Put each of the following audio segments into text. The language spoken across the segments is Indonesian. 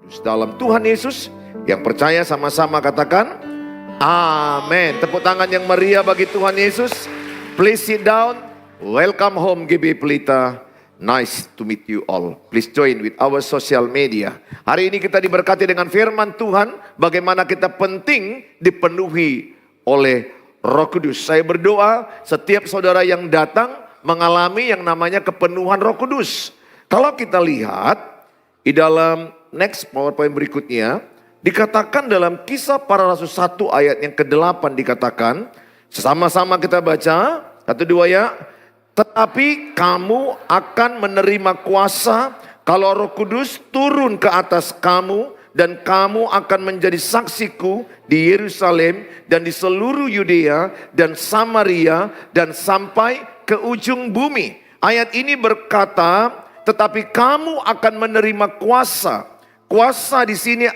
Dalam Tuhan Yesus, yang percaya sama-sama katakan amin. Tepuk tangan yang meriah bagi Tuhan Yesus. Please sit down. Welcome home GB Pelita. Nice to meet you all. Please join with our social media. Hari ini kita diberkati dengan firman Tuhan, bagaimana kita penting dipenuhi oleh Roh Kudus. Saya berdoa setiap saudara yang datang mengalami yang namanya kepenuhan Roh Kudus. Kalau kita lihat di dalam next PowerPoint berikutnya, dikatakan dalam Kisah Para Rasul 1 ayat yang ke-8 dikatakan, sama-sama kita baca, 1, 2 ya. Tetapi kamu akan menerima kuasa kalau Roh Kudus turun ke atas kamu, dan kamu akan menjadi saksiku di Yerusalem dan di seluruh Yudea dan Samaria dan sampai ke ujung bumi. Ayat ini berkata, tetapi kamu akan menerima kuasa. Kuasa di sini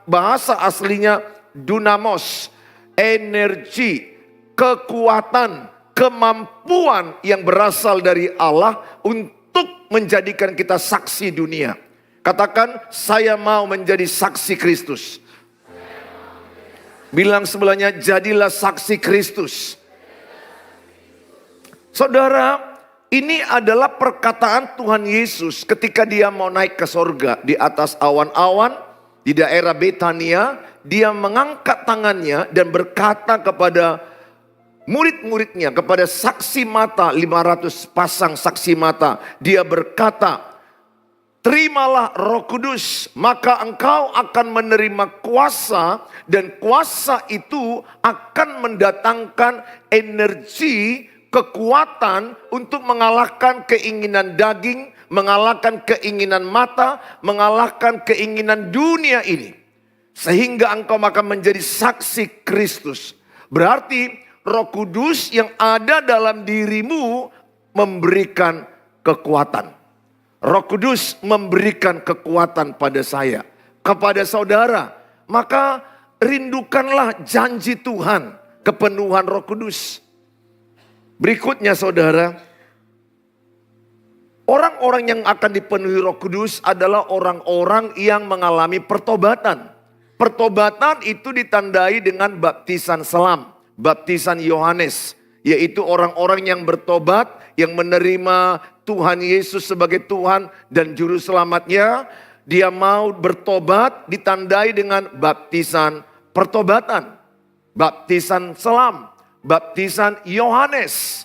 bahasa aslinya dunamos, energi, kekuatan, kemampuan yang berasal dari Allah untuk menjadikan kita saksi dunia. Katakan, saya mau menjadi saksi Kristus. Bilang sebelahnya, jadilah saksi Kristus. Saudara, ini adalah perkataan Tuhan Yesus ketika dia mau naik ke sorga. Di atas awan-awan, di daerah Betania, dia mengangkat tangannya dan berkata kepada murid-muridnya, kepada saksi mata, 500 pasang saksi mata. Dia berkata, terimalah Roh Kudus, maka engkau akan menerima kuasa, dan kuasa itu akan mendatangkan energi, kekuatan untuk mengalahkan keinginan daging, mengalahkan keinginan mata, mengalahkan keinginan dunia ini. Sehingga engkau akan menjadi saksi Kristus. Berarti Roh Kudus yang ada dalam dirimu memberikan kekuatan. Roh Kudus memberikan kekuatan pada saya, kepada saudara. Maka rindukanlah janji Tuhan, kepenuhan Roh Kudus. Berikutnya saudara, orang-orang yang akan dipenuhi Roh Kudus adalah orang-orang yang mengalami pertobatan. Pertobatan itu ditandai dengan baptisan selam, baptisan Yohanes. Yaitu orang-orang yang bertobat, yang menerima Tuhan Yesus sebagai Tuhan dan Juru Selamatnya. Dia mau bertobat ditandai dengan baptisan pertobatan, baptisan selam, baptisan Yohanes.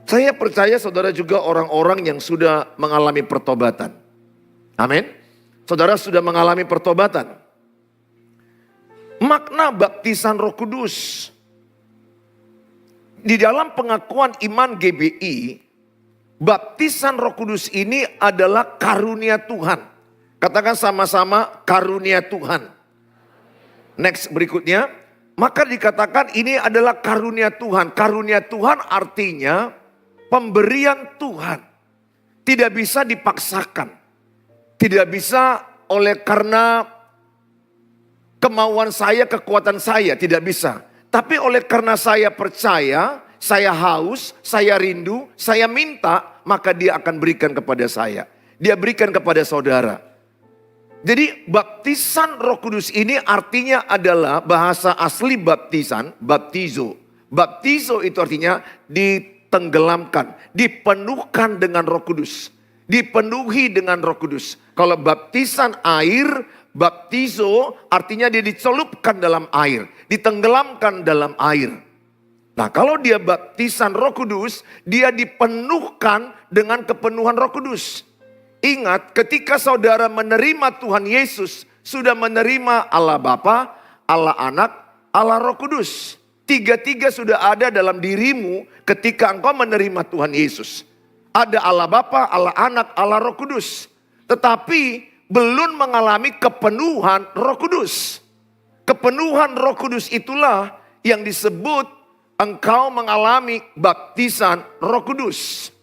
Saya percaya saudara juga orang-orang yang sudah mengalami pertobatan. Amin. Saudara sudah mengalami pertobatan. Makna baptisan Roh Kudus. Di dalam pengakuan iman GBI, baptisan Roh Kudus ini adalah karunia Tuhan. Katakan sama-sama, karunia Tuhan. Next berikutnya. Maka dikatakan ini adalah karunia Tuhan. Karunia Tuhan artinya pemberian Tuhan. Tidak bisa dipaksakan. Tidak bisa oleh karena kemauan saya, kekuatan saya. Tidak bisa. Tapi oleh karena saya percaya, saya haus, saya rindu, saya minta, maka dia akan berikan kepada saya. Dia berikan kepada saudara. Jadi baptisan Roh Kudus ini artinya adalah bahasa asli baptisan, baptizo. Baptizo itu artinya ditenggelamkan, dipenuhkan dengan Roh Kudus. Dipenuhi dengan Roh Kudus. Kalau baptisan air, baptizo artinya dia dicelupkan dalam air, ditenggelamkan dalam air. Nah, kalau dia baptisan Roh Kudus, dia dipenuhkan dengan kepenuhan Roh Kudus. Ingat, ketika saudara menerima Tuhan Yesus, sudah menerima Allah Bapa, Allah Anak, Allah Roh Kudus. Tiga-tiga sudah ada dalam dirimu ketika engkau menerima Tuhan Yesus. Ada Allah Bapa, Allah Anak, Allah Roh Kudus. Tetapi belum mengalami kepenuhan Roh Kudus. Kepenuhan Roh Kudus itulah yang disebut engkau mengalami baptisan Roh Kudus.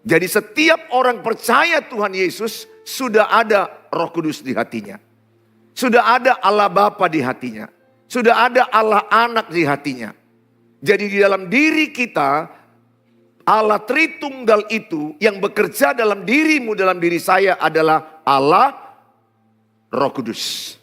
Jadi setiap orang percaya Tuhan Yesus sudah ada Roh Kudus di hatinya. Sudah ada Allah Bapa di hatinya. Sudah ada Allah Anak di hatinya. Jadi di dalam diri kita Allah Tritunggal itu yang bekerja dalam dirimu, dalam diri saya adalah Allah Roh Kudus.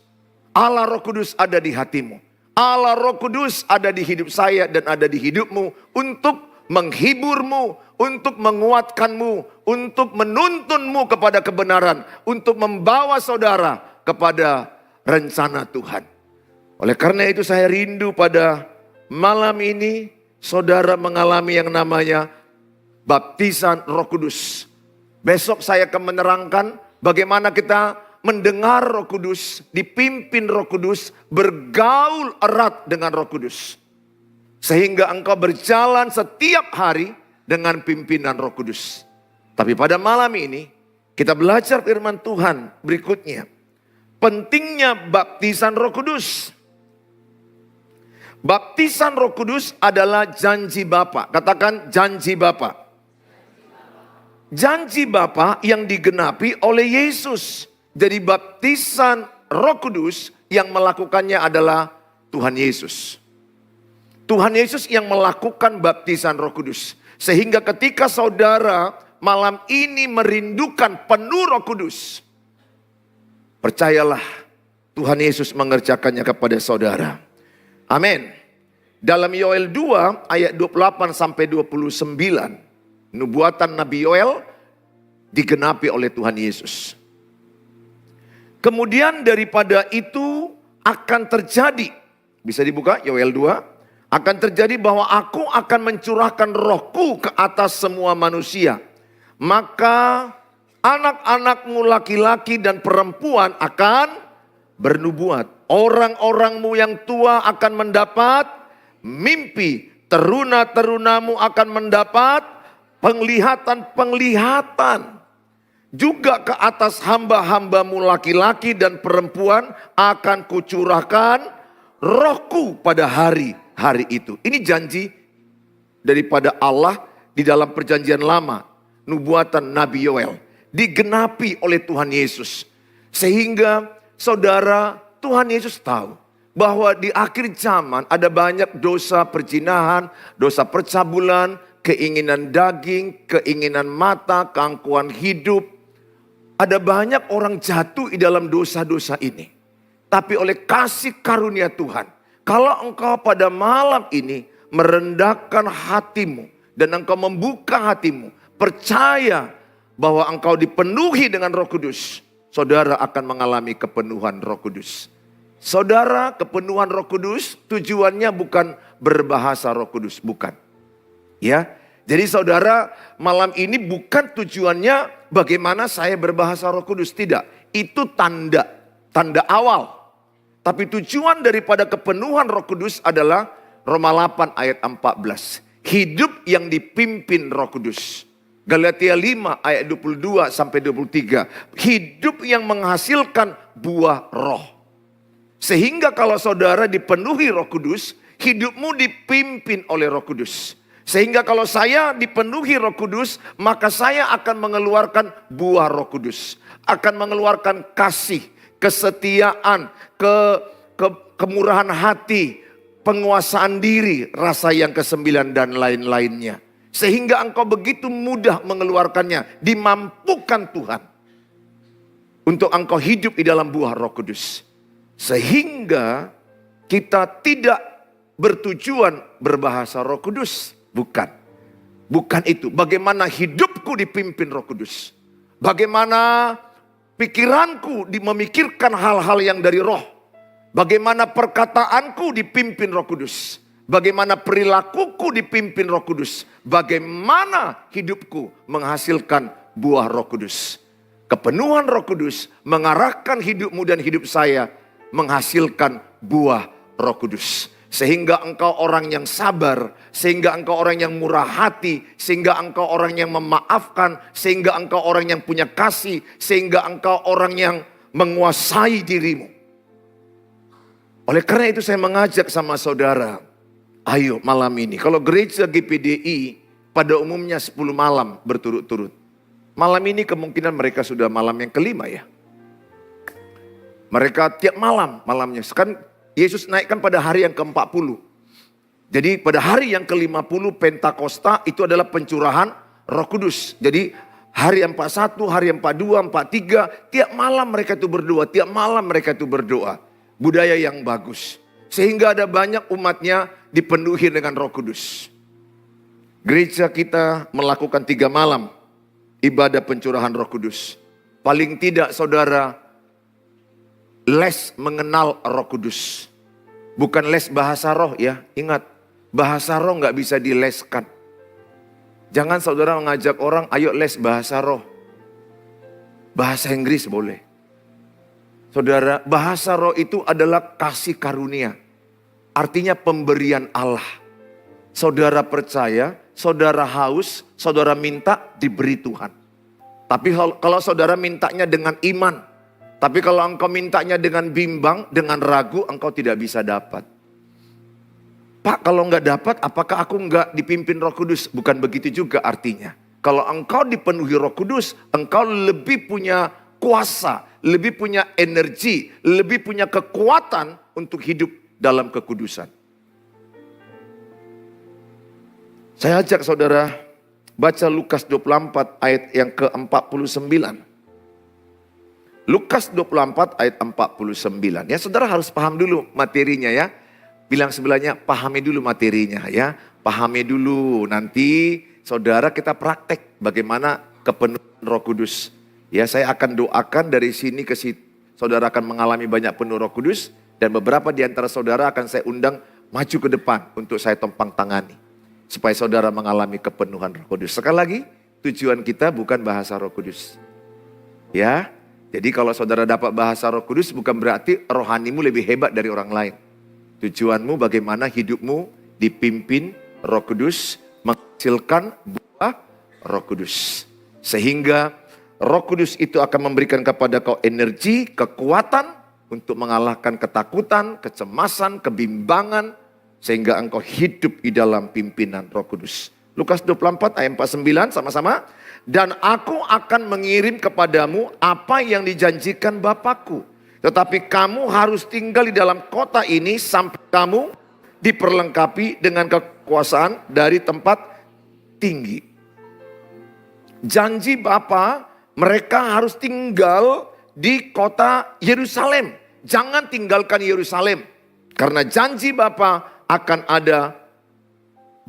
Allah Roh Kudus ada di hatimu. Allah Roh Kudus ada di hidup saya dan ada di hidupmu untuk menghiburmu, untuk menguatkanmu, untuk menuntunmu kepada kebenaran, untuk membawa saudara kepada rencana Tuhan. Oleh karena itu saya rindu pada malam ini saudara mengalami yang namanya baptisan Roh Kudus. Besok saya akan menerangkan bagaimana kita mendengar Roh Kudus, dipimpin Roh Kudus, bergaul erat dengan Roh Kudus. Sehingga engkau berjalan setiap hari dengan pimpinan Roh Kudus. Tapi pada malam ini kita belajar firman Tuhan berikutnya. Pentingnya baptisan Roh Kudus. Baptisan Roh Kudus adalah janji Bapa. Katakan janji Bapa. Janji Bapa yang digenapi oleh Yesus. Jadi baptisan Roh Kudus yang melakukannya adalah Tuhan Yesus. Tuhan Yesus yang melakukan baptisan Roh Kudus. Sehingga ketika saudara malam ini merindukan penuh Roh Kudus, percayalah Tuhan Yesus mengerjakannya kepada saudara. Amin. Dalam Yoel 2 ayat 28 sampai 29, nubuatan Nabi Yoel digenapi oleh Tuhan Yesus. Kemudian daripada itu akan terjadi, bisa dibuka Yoel 2, akan terjadi bahwa aku akan mencurahkan rohku ke atas semua manusia. Maka anak-anakmu laki-laki dan perempuan akan bernubuat. Orang-orangmu yang tua akan mendapat mimpi. Teruna-terunamu akan mendapat penglihatan-penglihatan. Juga ke atas hamba-hambamu laki-laki dan perempuan akan kucurahkan rohku pada hari itu. Ini janji daripada Allah di dalam perjanjian lama. Nubuatan Nabi Yoel. Digenapi oleh Tuhan Yesus. Sehingga saudara, Tuhan Yesus tahu bahwa di akhir zaman ada banyak dosa perzinahan, dosa percabulan, keinginan daging, keinginan mata, keangkuhan hidup. Ada banyak orang jatuh di dalam dosa-dosa ini. Tapi oleh kasih karunia Tuhan, kalau engkau pada malam ini merendahkan hatimu dan engkau membuka hatimu, percaya bahwa engkau dipenuhi dengan Roh Kudus, saudara akan mengalami kepenuhan Roh Kudus. Saudara, kepenuhan Roh Kudus tujuannya bukan berbahasa Roh Kudus, bukan. Ya. Jadi saudara, malam ini bukan tujuannya bagaimana saya berbahasa Roh Kudus, tidak. Itu tanda awal. Tapi tujuan daripada kepenuhan Roh Kudus adalah Roma 8 ayat 14. Hidup yang dipimpin Roh Kudus. Galatia 5 ayat 22 sampai 23. Hidup yang menghasilkan buah roh. Sehingga kalau saudara dipenuhi Roh Kudus, hidupmu dipimpin oleh Roh Kudus. Sehingga kalau saya dipenuhi Roh Kudus, maka saya akan mengeluarkan buah Roh Kudus. Akan mengeluarkan kasih, kesetiaan, kemurahan hati, penguasaan diri, rasa yang kesembilan dan lain-lainnya. Sehingga engkau begitu mudah mengeluarkannya, dimampukan Tuhan. Untuk engkau hidup di dalam buah Roh Kudus. Sehingga kita tidak bertujuan berbahasa Roh Kudus. Bukan itu. Bagaimana hidupku dipimpin Roh Kudus. Bagaimana pikiranku memikirkan hal-hal yang dari roh. Bagaimana perkataanku dipimpin Roh Kudus. Bagaimana perilakuku dipimpin Roh Kudus. Bagaimana hidupku menghasilkan buah Roh Kudus. Kepenuhan Roh Kudus mengarahkan hidupmu dan hidup saya menghasilkan buah Roh Kudus. Sehingga engkau orang yang sabar, sehingga engkau orang yang murah hati, sehingga engkau orang yang memaafkan, sehingga engkau orang yang punya kasih, sehingga engkau orang yang menguasai dirimu. Oleh karena itu saya mengajak sama saudara, ayo malam ini, kalau gereja GPDI pada umumnya 10 malam berturut-turut. Malam ini kemungkinan mereka sudah malam yang kelima ya. Mereka tiap malamnya. Kan Yesus naikkan pada hari yang ke-40. Jadi pada hari yang ke-50 Pentakosta itu adalah pencurahan Roh Kudus. Jadi Hari 41, hari 42, 43, tiap malam mereka itu berdoa, tiap malam mereka itu berdoa. Budaya yang bagus. Sehingga ada banyak umatnya dipenuhi dengan Roh Kudus. Gereja kita melakukan 3 malam ibadah pencurahan Roh Kudus. Paling tidak saudara les mengenal Roh Kudus. Bukan les bahasa roh ya, ingat bahasa roh gak bisa dileskan. Jangan saudara mengajak orang, ayo les bahasa roh. Bahasa Inggris boleh. Saudara, bahasa roh itu adalah kasih karunia. Artinya pemberian Allah. Saudara percaya, saudara haus, saudara minta, diberi Tuhan. Tapi kalau saudara mintanya dengan iman, tapi kalau engkau mintanya dengan bimbang, dengan ragu, engkau tidak bisa dapat. Pak, kalau enggak dapat, apakah aku enggak dipimpin Roh Kudus? Bukan begitu juga artinya. Kalau engkau dipenuhi Roh Kudus, engkau lebih punya kuasa, lebih punya energi, lebih punya kekuatan untuk hidup dalam kekudusan. Saya ajak saudara baca Lukas 24 ayat yang ke-49. Lukas 24 ayat 49. Ya, saudara harus paham dulu materinya ya. Bilang sebelahnya, pahami dulu materinya ya. Pahami dulu, nanti saudara kita praktek bagaimana kepenuhan Roh Kudus. Ya, saya akan doakan dari sini ke situ. Saudara akan mengalami banyak penuh Roh Kudus. Dan beberapa di antara saudara akan saya undang maju ke depan untuk saya tumpang tangani. Supaya saudara mengalami kepenuhan Roh Kudus. Sekali lagi, tujuan kita bukan bahasa Roh Kudus. Ya, jadi kalau saudara dapat bahasa Roh Kudus bukan berarti rohanimu lebih hebat dari orang lain. Tujuanmu bagaimana hidupmu dipimpin Roh Kudus, menghasilkan buah Roh Kudus. Sehingga Roh Kudus itu akan memberikan kepada kau energi, kekuatan untuk mengalahkan ketakutan, kecemasan, kebimbangan. Sehingga engkau hidup di dalam pimpinan Roh Kudus. Lukas 24 ayat 49 sama-sama. Dan aku akan mengirim kepadamu apa yang dijanjikan Bapakku. Tetapi kamu harus tinggal di dalam kota ini sampai kamu diperlengkapi dengan kekuasaan dari tempat tinggi. Janji Bapa, mereka harus tinggal di kota Yerusalem. Jangan tinggalkan Yerusalem. Karena janji Bapa akan ada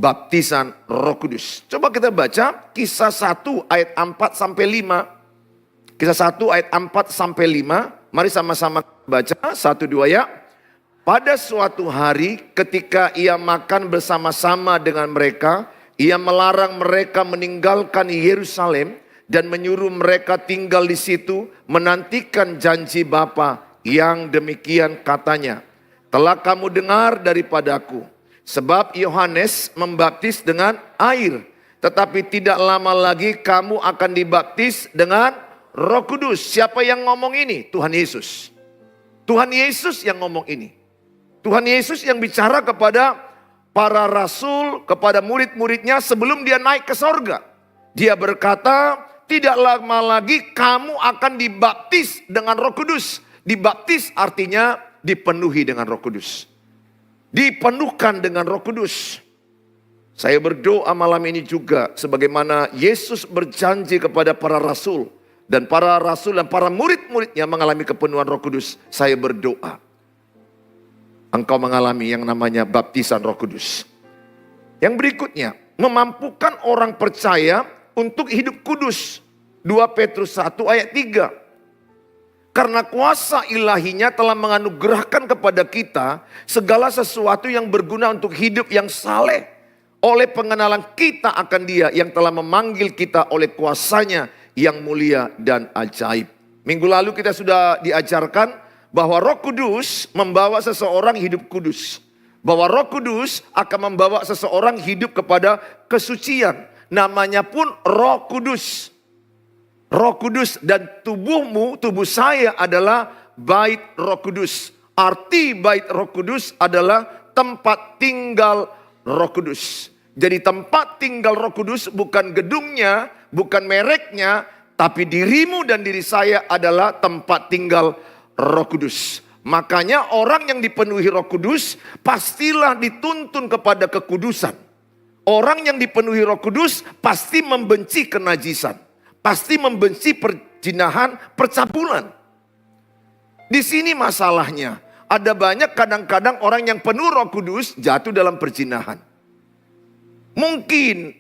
baptisan Roh Kudus. Coba kita baca Kisah 1 ayat 4 sampai 5. Kisah 1 ayat 4 sampai 5. Mari sama-sama baca, 1, 2 ya. Pada suatu hari ketika ia makan bersama-sama dengan mereka, ia melarang mereka meninggalkan Yerusalem dan menyuruh mereka tinggal di situ menantikan janji Bapa yang demikian katanya. Telah kamu dengar daripadaku, sebab Yohanes membaptis dengan air, tetapi tidak lama lagi kamu akan dibaptis dengan Roh Kudus. Siapa yang ngomong ini? Tuhan Yesus. Tuhan Yesus yang ngomong ini. Tuhan Yesus yang bicara kepada para rasul, kepada murid-muridnya sebelum dia naik ke sorga. Dia berkata, tidak lama lagi kamu akan dibaptis dengan Roh Kudus. Dibaptis artinya dipenuhi dengan Roh Kudus. Dipenuhkan dengan Roh Kudus. Saya berdoa malam ini juga sebagaimana Yesus berjanji kepada para rasul. Dan para rasul dan para murid-muridnya mengalami kepenuhan Roh Kudus. Saya berdoa, engkau mengalami yang namanya baptisan Roh Kudus. Yang berikutnya, memampukan orang percaya untuk hidup kudus. 2 Petrus 1 ayat 3. Karena kuasa ilahinya telah menganugerahkan kepada kita segala sesuatu yang berguna untuk hidup yang saleh. Oleh pengenalan kita akan Dia yang telah memanggil kita oleh kuasanya yang mulia dan ajaib. Minggu lalu kita sudah diajarkan bahwa Roh Kudus membawa seseorang hidup kudus. Bahwa Roh Kudus akan membawa seseorang hidup kepada kesucian. Namanya pun Roh Kudus. Roh Kudus dan tubuhmu, tubuh saya adalah bait Roh Kudus. Arti bait Roh Kudus adalah tempat tinggal Roh Kudus. Jadi tempat tinggal Roh Kudus bukan gedungnya, bukan mereknya, tapi dirimu dan diri saya adalah tempat tinggal Roh Kudus. Makanya orang yang dipenuhi Roh Kudus pastilah dituntun kepada kekudusan. Orang yang dipenuhi Roh Kudus pasti membenci kenajisan. pasti membenci perzinahan, percabulan. Di sini masalahnya, ada banyak kadang-kadang orang yang penuh Roh Kudus jatuh dalam perzinahan. Mungkin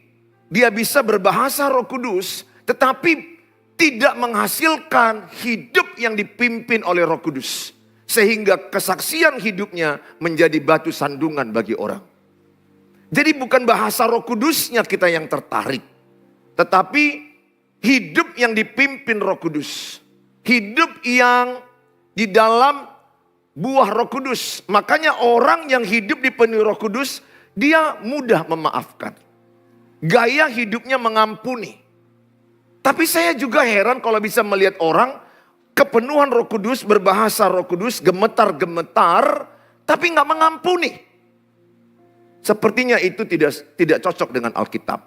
dia bisa berbahasa Roh Kudus, tetapi tidak menghasilkan hidup yang dipimpin oleh Roh Kudus. Sehingga kesaksian hidupnya menjadi batu sandungan bagi orang. Jadi bukan bahasa Roh Kudusnya kita yang tertarik, tetapi hidup yang dipimpin Roh Kudus. Hidup yang di dalam buah Roh Kudus. Makanya orang yang hidup dipenuhi Roh Kudus, dia mudah memaafkan. Gaya hidupnya mengampuni. Tapi saya juga heran kalau bisa melihat orang kepenuhan Roh Kudus, berbahasa Roh Kudus, gemetar-gemetar, tapi nggak mengampuni. Sepertinya itu tidak cocok dengan Alkitab.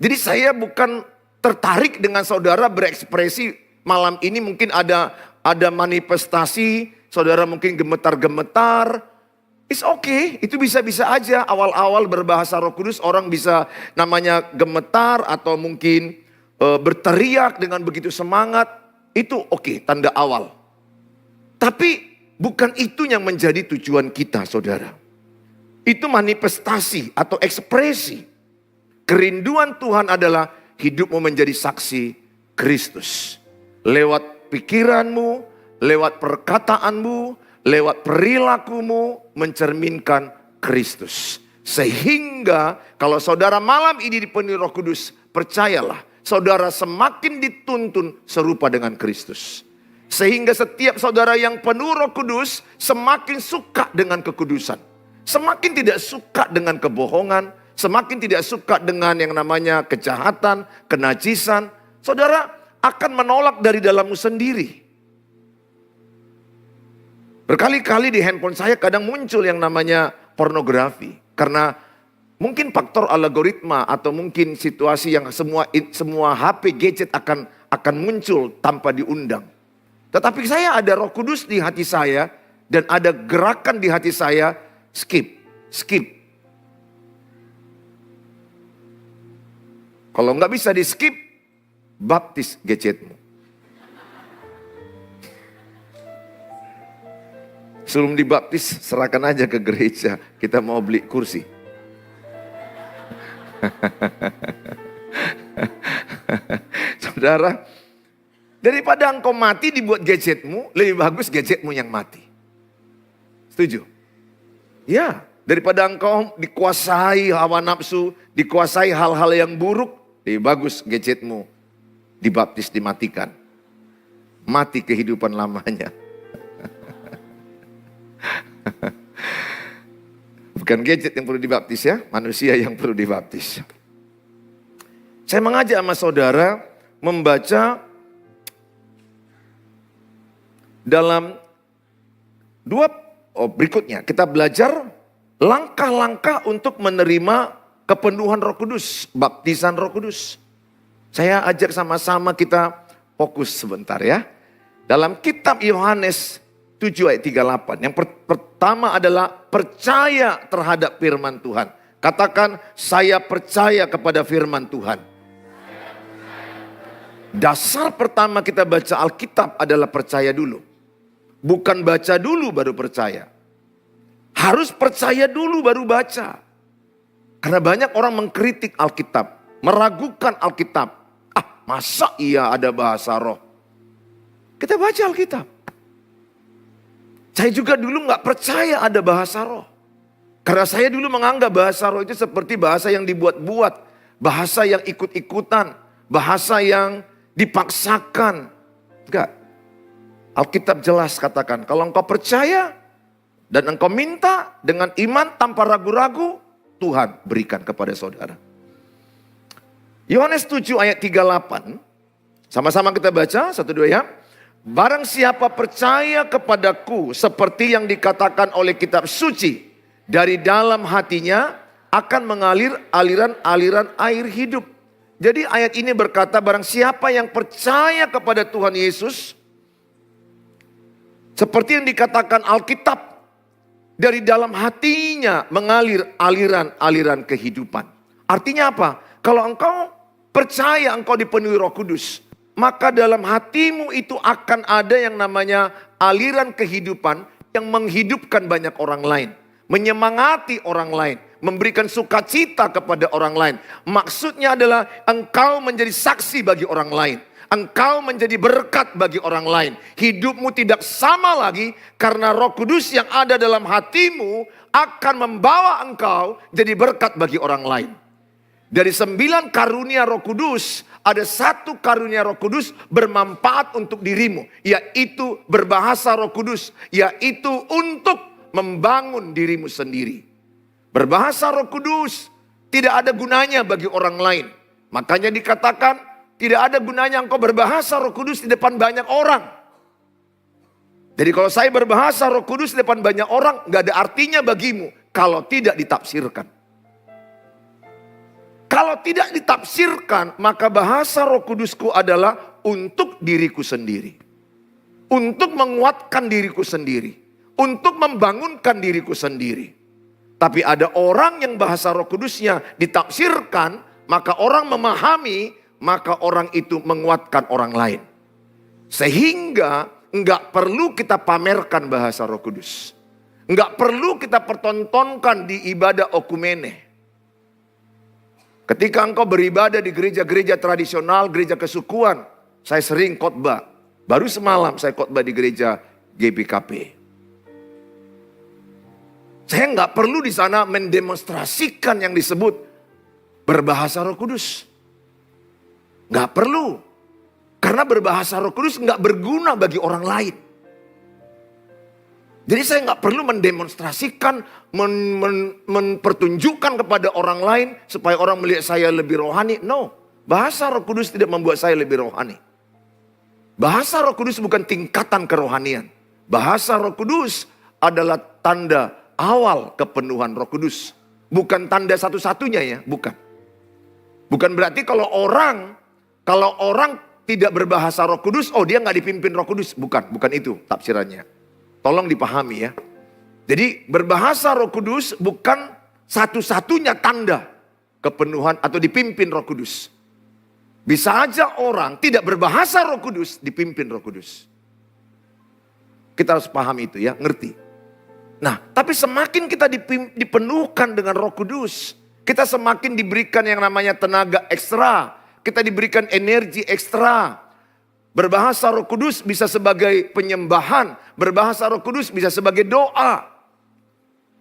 Jadi saya bukan tertarik dengan saudara berekspresi malam ini, mungkin ada manifestasi, saudara mungkin gemetar-gemetar. It's okay, itu bisa-bisa aja. Awal-awal berbahasa Roh Kudus orang bisa namanya gemetar atau mungkin berteriak dengan begitu semangat. Itu oke, tanda awal. Tapi bukan itu yang menjadi tujuan kita, saudara. Itu manifestasi atau ekspresi. Kerinduan Tuhan adalah hidupmu menjadi saksi Kristus. Lewat pikiranmu, lewat perkataanmu, lewat perilakumu mencerminkan Kristus. Sehingga kalau saudara malam ini dipenuhi Roh Kudus, percayalah, saudara semakin dituntun serupa dengan Kristus. Sehingga setiap saudara yang penuh Roh Kudus semakin suka dengan kekudusan. Semakin tidak suka dengan kebohongan, semakin tidak suka dengan yang namanya kejahatan, kenajisan. Saudara akan menolak dari dalammu sendiri. Berkali-kali di handphone saya kadang muncul yang namanya pornografi. Karena mungkin faktor algoritma atau mungkin situasi yang semua HP gadget akan muncul tanpa diundang. Tetapi saya ada Roh Kudus di hati saya dan ada gerakan di hati saya, skip. Kalau nggak bisa di skip, baptis gadgetmu. Sebelum dibaptis, serahkan aja ke gereja. Kita mau beli kursi. Saudara, daripada engkau mati dibuat gadgetmu, lebih bagus gadgetmu yang mati. Setuju? Ya, daripada engkau dikuasai hawa nafsu, dikuasai hal-hal yang buruk, lebih bagus gadgetmu dibaptis, dimatikan. Mati kehidupan lamanya. Bukan gadget yang perlu dibaptis ya, manusia yang perlu dibaptis. Saya mengajak sama saudara membaca dalam berikutnya. Kita belajar langkah-langkah untuk menerima kepenuhan Roh Kudus, baptisan Roh Kudus. Saya ajak sama-sama kita fokus sebentar ya. Dalam kitab Yohanes 7 ayat 38. Yang pertama adalah percaya terhadap firman Tuhan. Katakan, saya percaya kepada firman Tuhan. Dasar pertama kita baca Alkitab adalah percaya dulu. Bukan baca dulu baru percaya. Harus percaya dulu baru baca. Karena banyak orang mengkritik Alkitab, meragukan Alkitab. Masa iya ada bahasa roh? Kita baca Alkitab. Saya juga dulu gak percaya ada bahasa roh. Karena saya dulu menganggap bahasa roh itu seperti bahasa yang dibuat-buat. Bahasa yang ikut-ikutan. Bahasa yang dipaksakan. Enggak. Alkitab jelas katakan, kalau engkau percaya dan engkau minta dengan iman tanpa ragu-ragu, Tuhan berikan kepada saudara. Yohanes 7 ayat 38. Sama-sama kita baca, 1-2 ya. Barang siapa percaya kepadaku seperti yang dikatakan oleh kitab suci, dari dalam hatinya akan mengalir aliran-aliran air hidup. Jadi ayat ini berkata barang siapa yang percaya kepada Tuhan Yesus, seperti yang dikatakan Alkitab, dari dalam hatinya mengalir aliran-aliran kehidupan. Artinya apa? Kalau engkau percaya engkau dipenuhi Roh Kudus, maka dalam hatimu itu akan ada yang namanya aliran kehidupan yang menghidupkan banyak orang lain, menyemangati orang lain, memberikan sukacita kepada orang lain. Maksudnya adalah engkau menjadi saksi bagi orang lain. Engkau menjadi berkat bagi orang lain. Hidupmu tidak sama lagi karena Roh Kudus yang ada dalam hatimu akan membawa engkau jadi berkat bagi orang lain. Dari 9 karunia Roh Kudus, ada 1 karunia Roh Kudus bermanfaat untuk dirimu, yaitu berbahasa Roh Kudus, yaitu untuk membangun dirimu sendiri. Berbahasa Roh Kudus tidak ada gunanya bagi orang lain. Makanya dikatakan tidak ada gunanya engkau berbahasa Roh Kudus di depan banyak orang. Jadi kalau saya berbahasa Roh Kudus di depan banyak orang, gak ada artinya bagimu kalau tidak ditafsirkan. Kalau tidak ditafsirkan, maka bahasa Roh Kudusku adalah untuk diriku sendiri. Untuk menguatkan diriku sendiri. Untuk membangunkan diriku sendiri. Tapi ada orang yang bahasa Roh Kudusnya ditafsirkan, maka orang memahami, maka orang itu menguatkan orang lain. Sehingga enggak perlu kita pamerkan bahasa Roh Kudus. Enggak perlu kita pertontonkan di ibadah okumene. Ketika engkau beribadah di gereja-gereja tradisional, gereja kesukuan, saya sering khotbah. Baru semalam saya khotbah di gereja GBKP. Saya nggak perlu di sana mendemonstrasikan yang disebut berbahasa Roh Kudus. Nggak perlu. Karena berbahasa Roh Kudus nggak berguna bagi orang lain. Jadi saya nggak perlu mendemonstrasikan, mempertunjukkan kepada orang lain supaya orang melihat saya lebih rohani. No, bahasa Roh Kudus tidak membuat saya lebih rohani. Bahasa Roh Kudus bukan tingkatan kerohanian. Bahasa Roh Kudus adalah tanda awal kepenuhan Roh Kudus. Bukan tanda satu-satunya ya, bukan. Bukan berarti kalau orang tidak berbahasa Roh Kudus, oh dia nggak dipimpin Roh Kudus. Bukan itu tafsirannya. Tolong dipahami ya. Jadi berbahasa Roh Kudus bukan satu-satunya tanda kepenuhan atau dipimpin Roh Kudus. Bisa aja orang tidak berbahasa Roh Kudus dipimpin Roh Kudus. Kita harus paham itu ya, ngerti. Nah, tapi semakin kita dipenuhkan dengan Roh Kudus, kita semakin diberikan yang namanya tenaga ekstra. Kita diberikan energi ekstra. Berbahasa Roh Kudus bisa sebagai penyembahan. Berbahasa Roh Kudus bisa sebagai doa.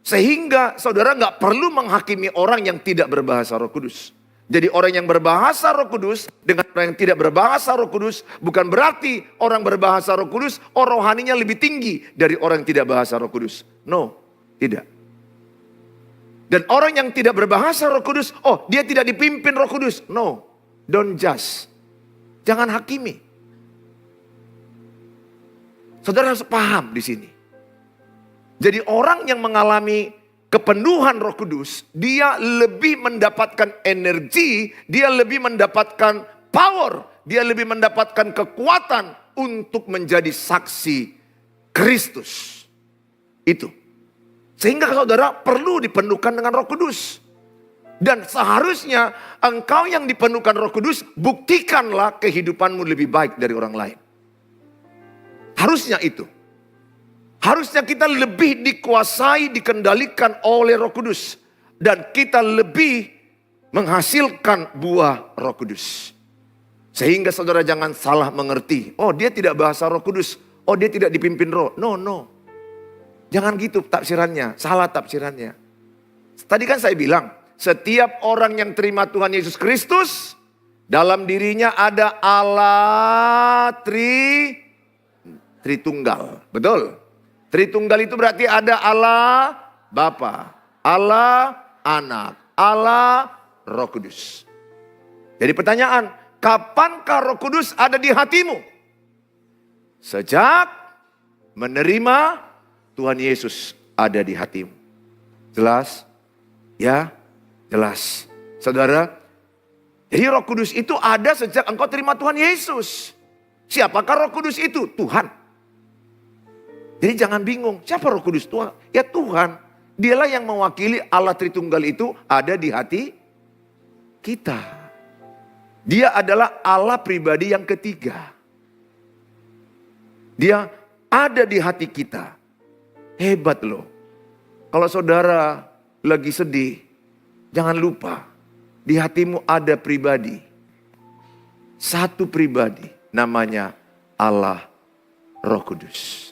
Sehingga saudara nggak perlu menghakimi orang yang tidak berbahasa Roh Kudus. Jadi orang yang berbahasa Roh Kudus dengan orang yang tidak berbahasa Roh Kudus bukan berarti orang berbahasa Roh Kudus rohaninya lebih tinggi dari orang yang tidak bahasa Roh Kudus. No, tidak. Dan orang yang tidak berbahasa Roh Kudus, oh dia tidak dipimpin Roh Kudus. No, don't judge. Jangan hakimi. Saudara harus paham di sini. Jadi orang yang mengalami kepenuhan Roh Kudus, dia lebih mendapatkan energi, dia lebih mendapatkan power, dia lebih mendapatkan kekuatan untuk menjadi saksi Kristus. Itu. Sehingga saudara perlu dipenuhkan dengan Roh Kudus. Dan seharusnya engkau yang dipenuhkan Roh Kudus, buktikanlah kehidupanmu lebih baik dari orang lain. Harusnya itu. Harusnya kita lebih dikuasai, dikendalikan oleh Roh Kudus. Dan kita lebih menghasilkan buah Roh Kudus. Sehingga saudara jangan salah mengerti. Oh dia tidak bahasa Roh Kudus. Oh dia tidak dipimpin roh. No. Jangan gitu tafsirannya. Salah tafsirannya. Tadi kan saya bilang. Setiap orang yang terima Tuhan Yesus Kristus. Dalam dirinya ada Allah Tritunggal. Betul. Tritunggal itu berarti ada Allah Bapa, Allah Anak, Allah Roh Kudus. Jadi pertanyaan, kapankah Roh Kudus ada di hatimu? Sejak menerima Tuhan Yesus ada di hatimu. Jelas? Ya, jelas. Saudara, jadi Roh Kudus itu ada sejak engkau terima Tuhan Yesus. Siapakah Roh Kudus itu? Tuhan. Jadi jangan bingung, siapa Roh Kudus? Tuhan. Ya Tuhan, dialah yang mewakili Allah Tritunggal itu ada di hati kita. Dia adalah Allah pribadi yang ketiga. Dia ada di hati kita. Hebat loh. Kalau saudara lagi sedih, jangan lupa di hatimu ada pribadi. Satu pribadi namanya Allah Roh Kudus.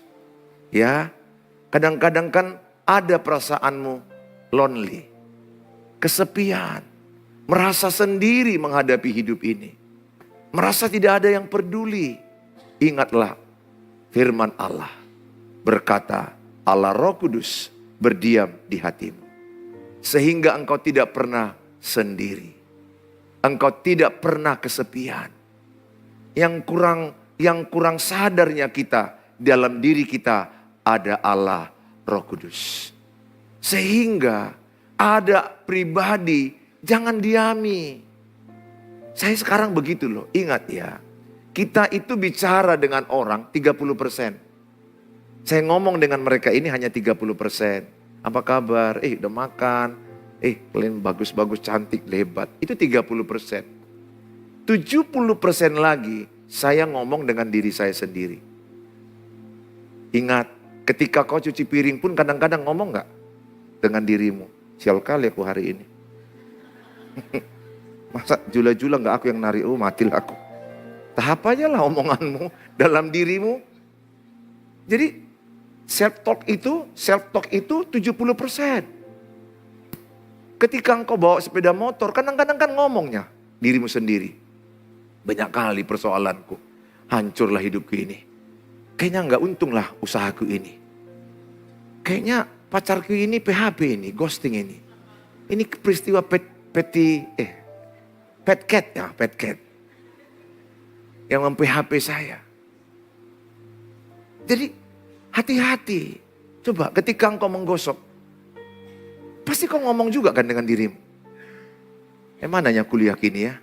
Ya, kadang-kadang kan ada perasaanmu lonely, kesepian, merasa sendiri menghadapi hidup ini. Merasa tidak ada yang peduli. Ingatlah firman Allah berkata, Allah Roh Kudus berdiam di hatimu. Sehingga engkau tidak pernah sendiri. Engkau tidak pernah kesepian. Yang kurang sadarnya kita, dalam diri kita ada Allah Roh Kudus. Sehingga ada pribadi, jangan diami. Saya sekarang begitu loh, ingat ya. Kita itu bicara dengan orang 30%. Saya ngomong dengan mereka ini hanya 30%. Apa kabar? Udah makan. Kalian bagus-bagus, cantik, lebat. Itu 30%. 70% lagi saya ngomong dengan diri saya sendiri. Ingat, ketika kau cuci piring pun kadang-kadang ngomong gak dengan dirimu? Sial kali aku hari ini. Masa jula-jula gak aku yang narik, matilah aku. Tahap aja lah omonganmu dalam dirimu. Jadi self talk itu 70%. Ketika engkau bawa sepeda motor, kadang-kadang kan ngomongnya dirimu sendiri. Banyak kali persoalanku, hancurlah hidupku ini. Kayaknya enggak untunglah usahaku ini. Kayaknya pacarku ini PHP ini, ghosting ini. Ini peristiwa pet cat. Yang mem-PHP saya. Jadi hati-hati. Coba ketika engkau menggosok, pasti kau ngomong juga kan dengan dirimu. Mananya kuliah kini ya?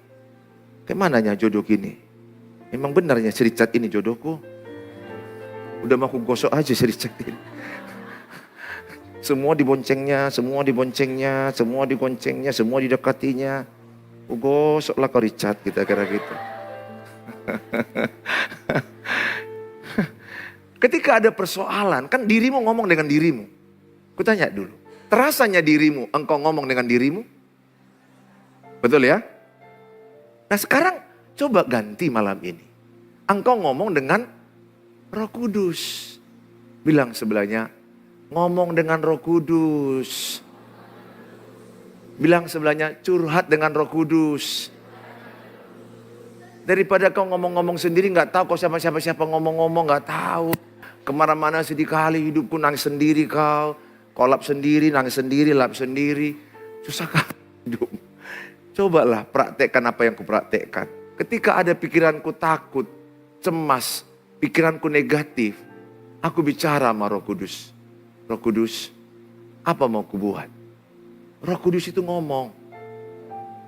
Mananya jodoh kini? Memang benarnya sericat ini jodohku? Udah mau aku gosok aja sericat ini. Semua diboncengnya, semua didekatinya. Gosoklah kau Richard, kita kira gitu. Ketika ada persoalan, kan dirimu ngomong dengan dirimu. Kutanya dulu, terasanya dirimu, engkau ngomong dengan dirimu? Betul ya? Nah sekarang coba ganti malam ini. Engkau ngomong dengan Roh Kudus. Bilang sebelahnya, ngomong dengan Roh Kudus. Bilang sebelahnya, curhat dengan Roh Kudus. Daripada kau ngomong-ngomong sendiri, gak tahu kau siapa ngomong-ngomong, gak tahu. Kemana-mana sedih kali hidupku, nangis sendiri kau. Kau lap sendiri, nangis sendiri, lap sendiri. Susah kan hidup. Cobalah praktekkan apa yang kupraktekkan. Ketika ada pikiranku takut, cemas, pikiranku negatif, aku bicara sama Roh Kudus. Roh Kudus, apa mau kubuat? Roh Kudus itu ngomong.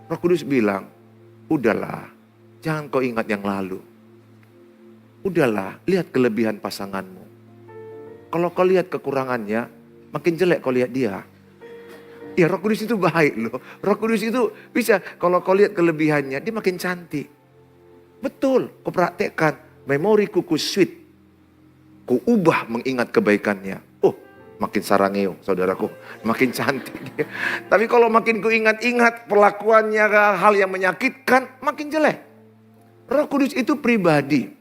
Roh Kudus bilang, udahlah, jangan kau ingat yang lalu. Udahlah, lihat kelebihan pasanganmu. Kalau kau lihat kekurangannya, makin jelek kau lihat dia. Ya Roh Kudus itu baik loh. Roh Kudus itu bisa, kalau kau lihat kelebihannya, dia makin cantik. Betul, kau praktekkan. Memoriku ku sweet. Ku ubah mengingat kebaikannya. Makin sarangeo saudaraku. Makin cantik dia. Tapi kalau makin ku ingat-ingat perlakuannya, hal yang menyakitkan, makin jelek. Roh Kudus itu pribadi.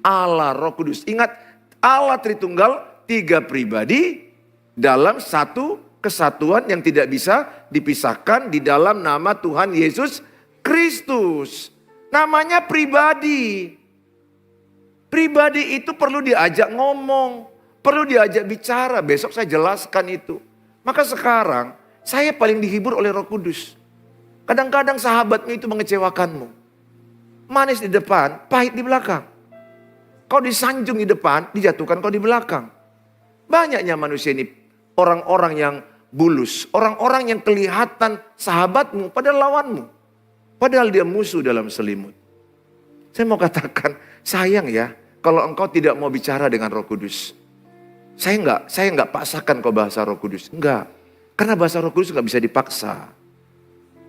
Allah Roh Kudus. Ingat, Allah Tritunggal, 3 pribadi dalam satu kesatuan yang tidak bisa dipisahkan di dalam nama Tuhan Yesus Kristus. Namanya pribadi. Pribadi itu perlu diajak ngomong, perlu diajak bicara. Besok saya jelaskan itu. Maka sekarang saya paling dihibur oleh Roh Kudus. Kadang-kadang sahabatmu itu mengecewakanmu. Manis di depan, pahit di belakang. Kau disanjung di depan, dijatuhkan kau di belakang. Banyaknya manusia ini orang-orang yang bulus, orang-orang yang kelihatan sahabatmu padahal lawanmu. Padahal dia musuh dalam selimut. Saya mau katakan, sayang ya kalau engkau tidak mau bicara dengan Roh Kudus. Saya enggak paksakan kau bahasa Roh Kudus. Enggak. Karena bahasa Roh Kudus enggak bisa dipaksa.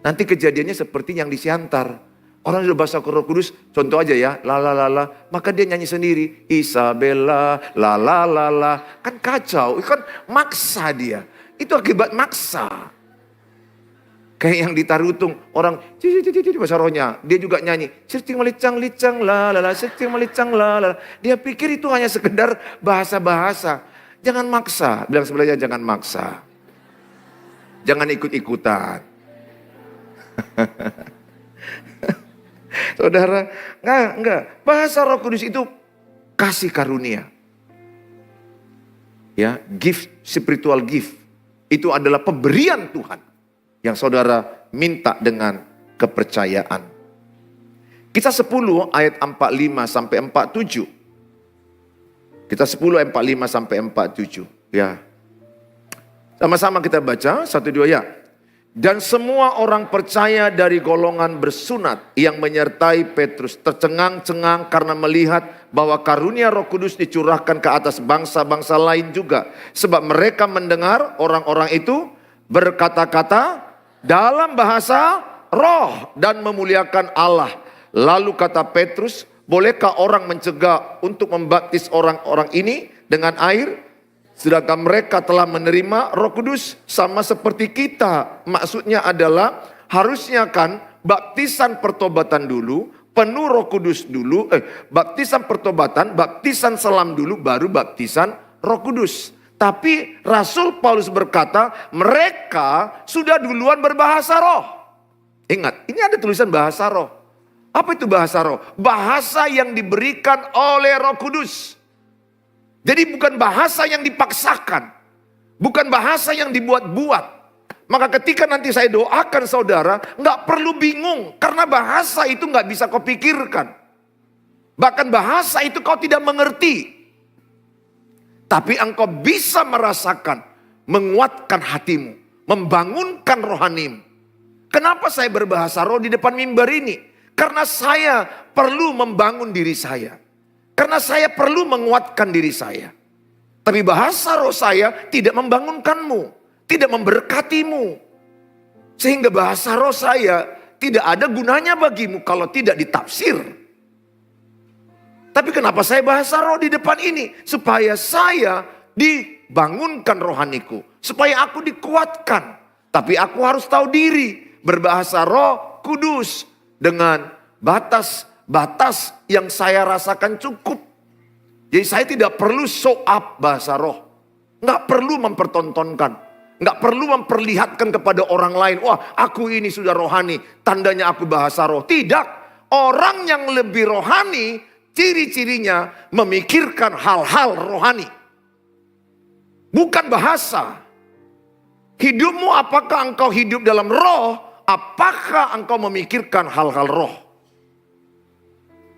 Nanti kejadiannya seperti yang di Siantar. Orang sudah bahasa Roh Kudus, contoh aja ya, la la la la, maka dia nyanyi sendiri, Isabella, la la la la, kan kacau, kan maksa dia. Itu akibat maksa. Kayak yang di Tarutung, orang bahasa rohnya, dia juga nyanyi, sirting melicang licang la la la, sirting melicang la la. Dia pikir itu hanya sekedar bahasa-bahasa. Jangan maksa, bilang sebelahnya jangan maksa. Jangan ikut-ikutan. Saudara, enggak. Bahasa Roh Kudus itu kasih karunia. Ya, gift, spiritual gift. Itu adalah pemberian Tuhan yang saudara minta dengan kepercayaan. Kisah 10 ayat 45 sampai 47. Kita 10 ayat 45 sampai 47. Ya. Sama-sama kita baca, 1-2 ya. Dan semua orang percaya dari golongan bersunat yang menyertai Petrus tercengang-cengang karena melihat bahwa karunia Roh Kudus dicurahkan ke atas bangsa-bangsa lain juga. Sebab mereka mendengar orang-orang itu berkata-kata dalam bahasa roh dan memuliakan Allah. Lalu kata Petrus, bolehkah orang mencegah untuk membaptis orang-orang ini dengan air? Sedangkan mereka telah menerima Roh Kudus sama seperti kita. Maksudnya adalah harusnya kan baptisan pertobatan dulu, penuh Roh Kudus dulu, baptisan pertobatan, baptisan selam dulu, baru baptisan Roh Kudus. Tapi Rasul Paulus berkata mereka sudah duluan berbahasa roh. Ingat, ini ada tulisan bahasa roh. Apa itu bahasa roh? Bahasa yang diberikan oleh Roh Kudus. Jadi bukan bahasa yang dipaksakan. Bukan bahasa yang dibuat-buat. Maka ketika nanti saya doakan saudara, nggak perlu bingung. Karena bahasa itu nggak bisa kau pikirkan. Bahkan bahasa itu kau tidak mengerti. Tapi engkau bisa merasakan, menguatkan hatimu, membangunkan rohanimu. Kenapa saya berbahasa roh di depan mimbar ini? Karena saya perlu membangun diri saya. Karena saya perlu menguatkan diri saya. Tapi bahasa roh saya tidak membangunkanmu, tidak memberkatimu. Sehingga bahasa roh saya tidak ada gunanya bagimu kalau tidak ditafsir. Tapi kenapa saya bahasa roh di depan ini? Supaya saya dibangunkan rohaniku. Supaya aku dikuatkan. Tapi aku harus tahu diri. Berbahasa Roh Kudus. Dengan batas yang saya rasakan cukup. Jadi saya tidak perlu show up bahasa roh. Nggak perlu mempertontonkan. Nggak perlu memperlihatkan kepada orang lain. Wah, aku ini sudah rohani. Tandanya aku bahasa roh. Tidak. Orang yang lebih rohani, ciri-cirinya memikirkan hal-hal rohani. Bukan bahasa. Hidupmu apakah engkau hidup dalam roh? Apakah engkau memikirkan hal-hal roh?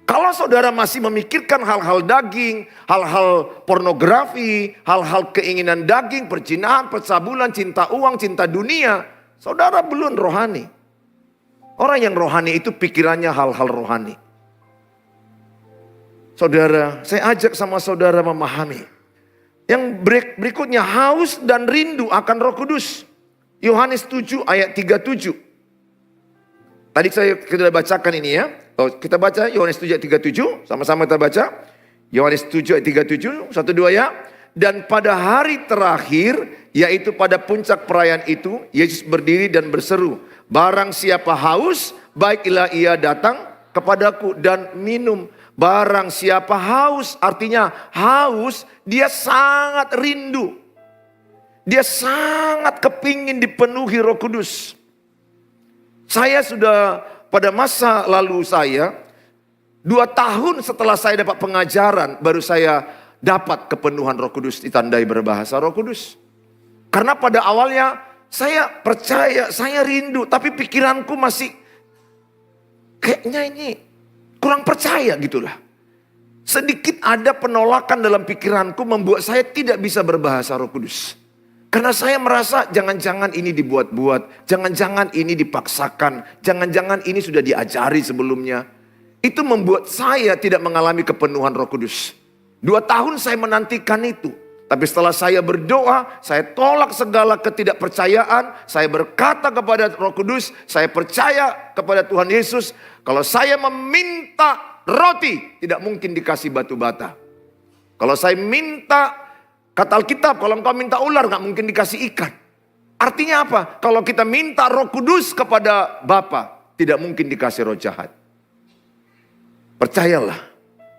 Kalau saudara masih memikirkan hal-hal daging, hal-hal pornografi, hal-hal keinginan daging, perzinahan, percabulan, cinta uang, cinta dunia, saudara belum rohani. Orang yang rohani itu pikirannya hal-hal rohani. Saudara, saya ajak sama saudara memahami. Yang berikutnya, haus dan rindu akan Roh Kudus. Yohanes 7 ayat 37. Tadi kita bacakan ini ya. Kita baca Yohanes 7 ayat 37. Sama-sama kita baca. Yohanes 7 ayat 37. 1-2 ya. Dan pada hari terakhir, yaitu pada puncak perayaan itu, Yesus berdiri dan berseru, barang siapa haus, baiklah ia datang kepadaku dan minum. Barang siapa haus, artinya haus, dia sangat rindu. Dia sangat kepingin dipenuhi Roh Kudus. Saya sudah pada masa lalu saya, 2 tahun setelah saya dapat pengajaran, baru saya dapat kepenuhan Roh Kudus, ditandai berbahasa Roh Kudus. Karena pada awalnya saya percaya, saya rindu, tapi pikiranku masih kayaknya ini kurang percaya gitulah. Sedikit ada penolakan dalam pikiranku membuat saya tidak bisa berbahasa Roh Kudus. Karena saya merasa jangan-jangan ini dibuat-buat, jangan-jangan ini dipaksakan, jangan-jangan ini sudah diajari sebelumnya. Itu membuat saya tidak mengalami kepenuhan Roh Kudus. 2 tahun saya menantikan itu. Tapi setelah saya berdoa, saya tolak segala ketidakpercayaan. Saya berkata kepada Roh Kudus, saya percaya kepada Tuhan Yesus. Kalau saya meminta roti, tidak mungkin dikasih batu bata. Kalau saya minta, kata Alkitab, kalau engkau minta ular, gak mungkin dikasih ikan. Artinya apa? Kalau kita minta Roh Kudus kepada Bapa, tidak mungkin dikasih roh jahat. Percayalah,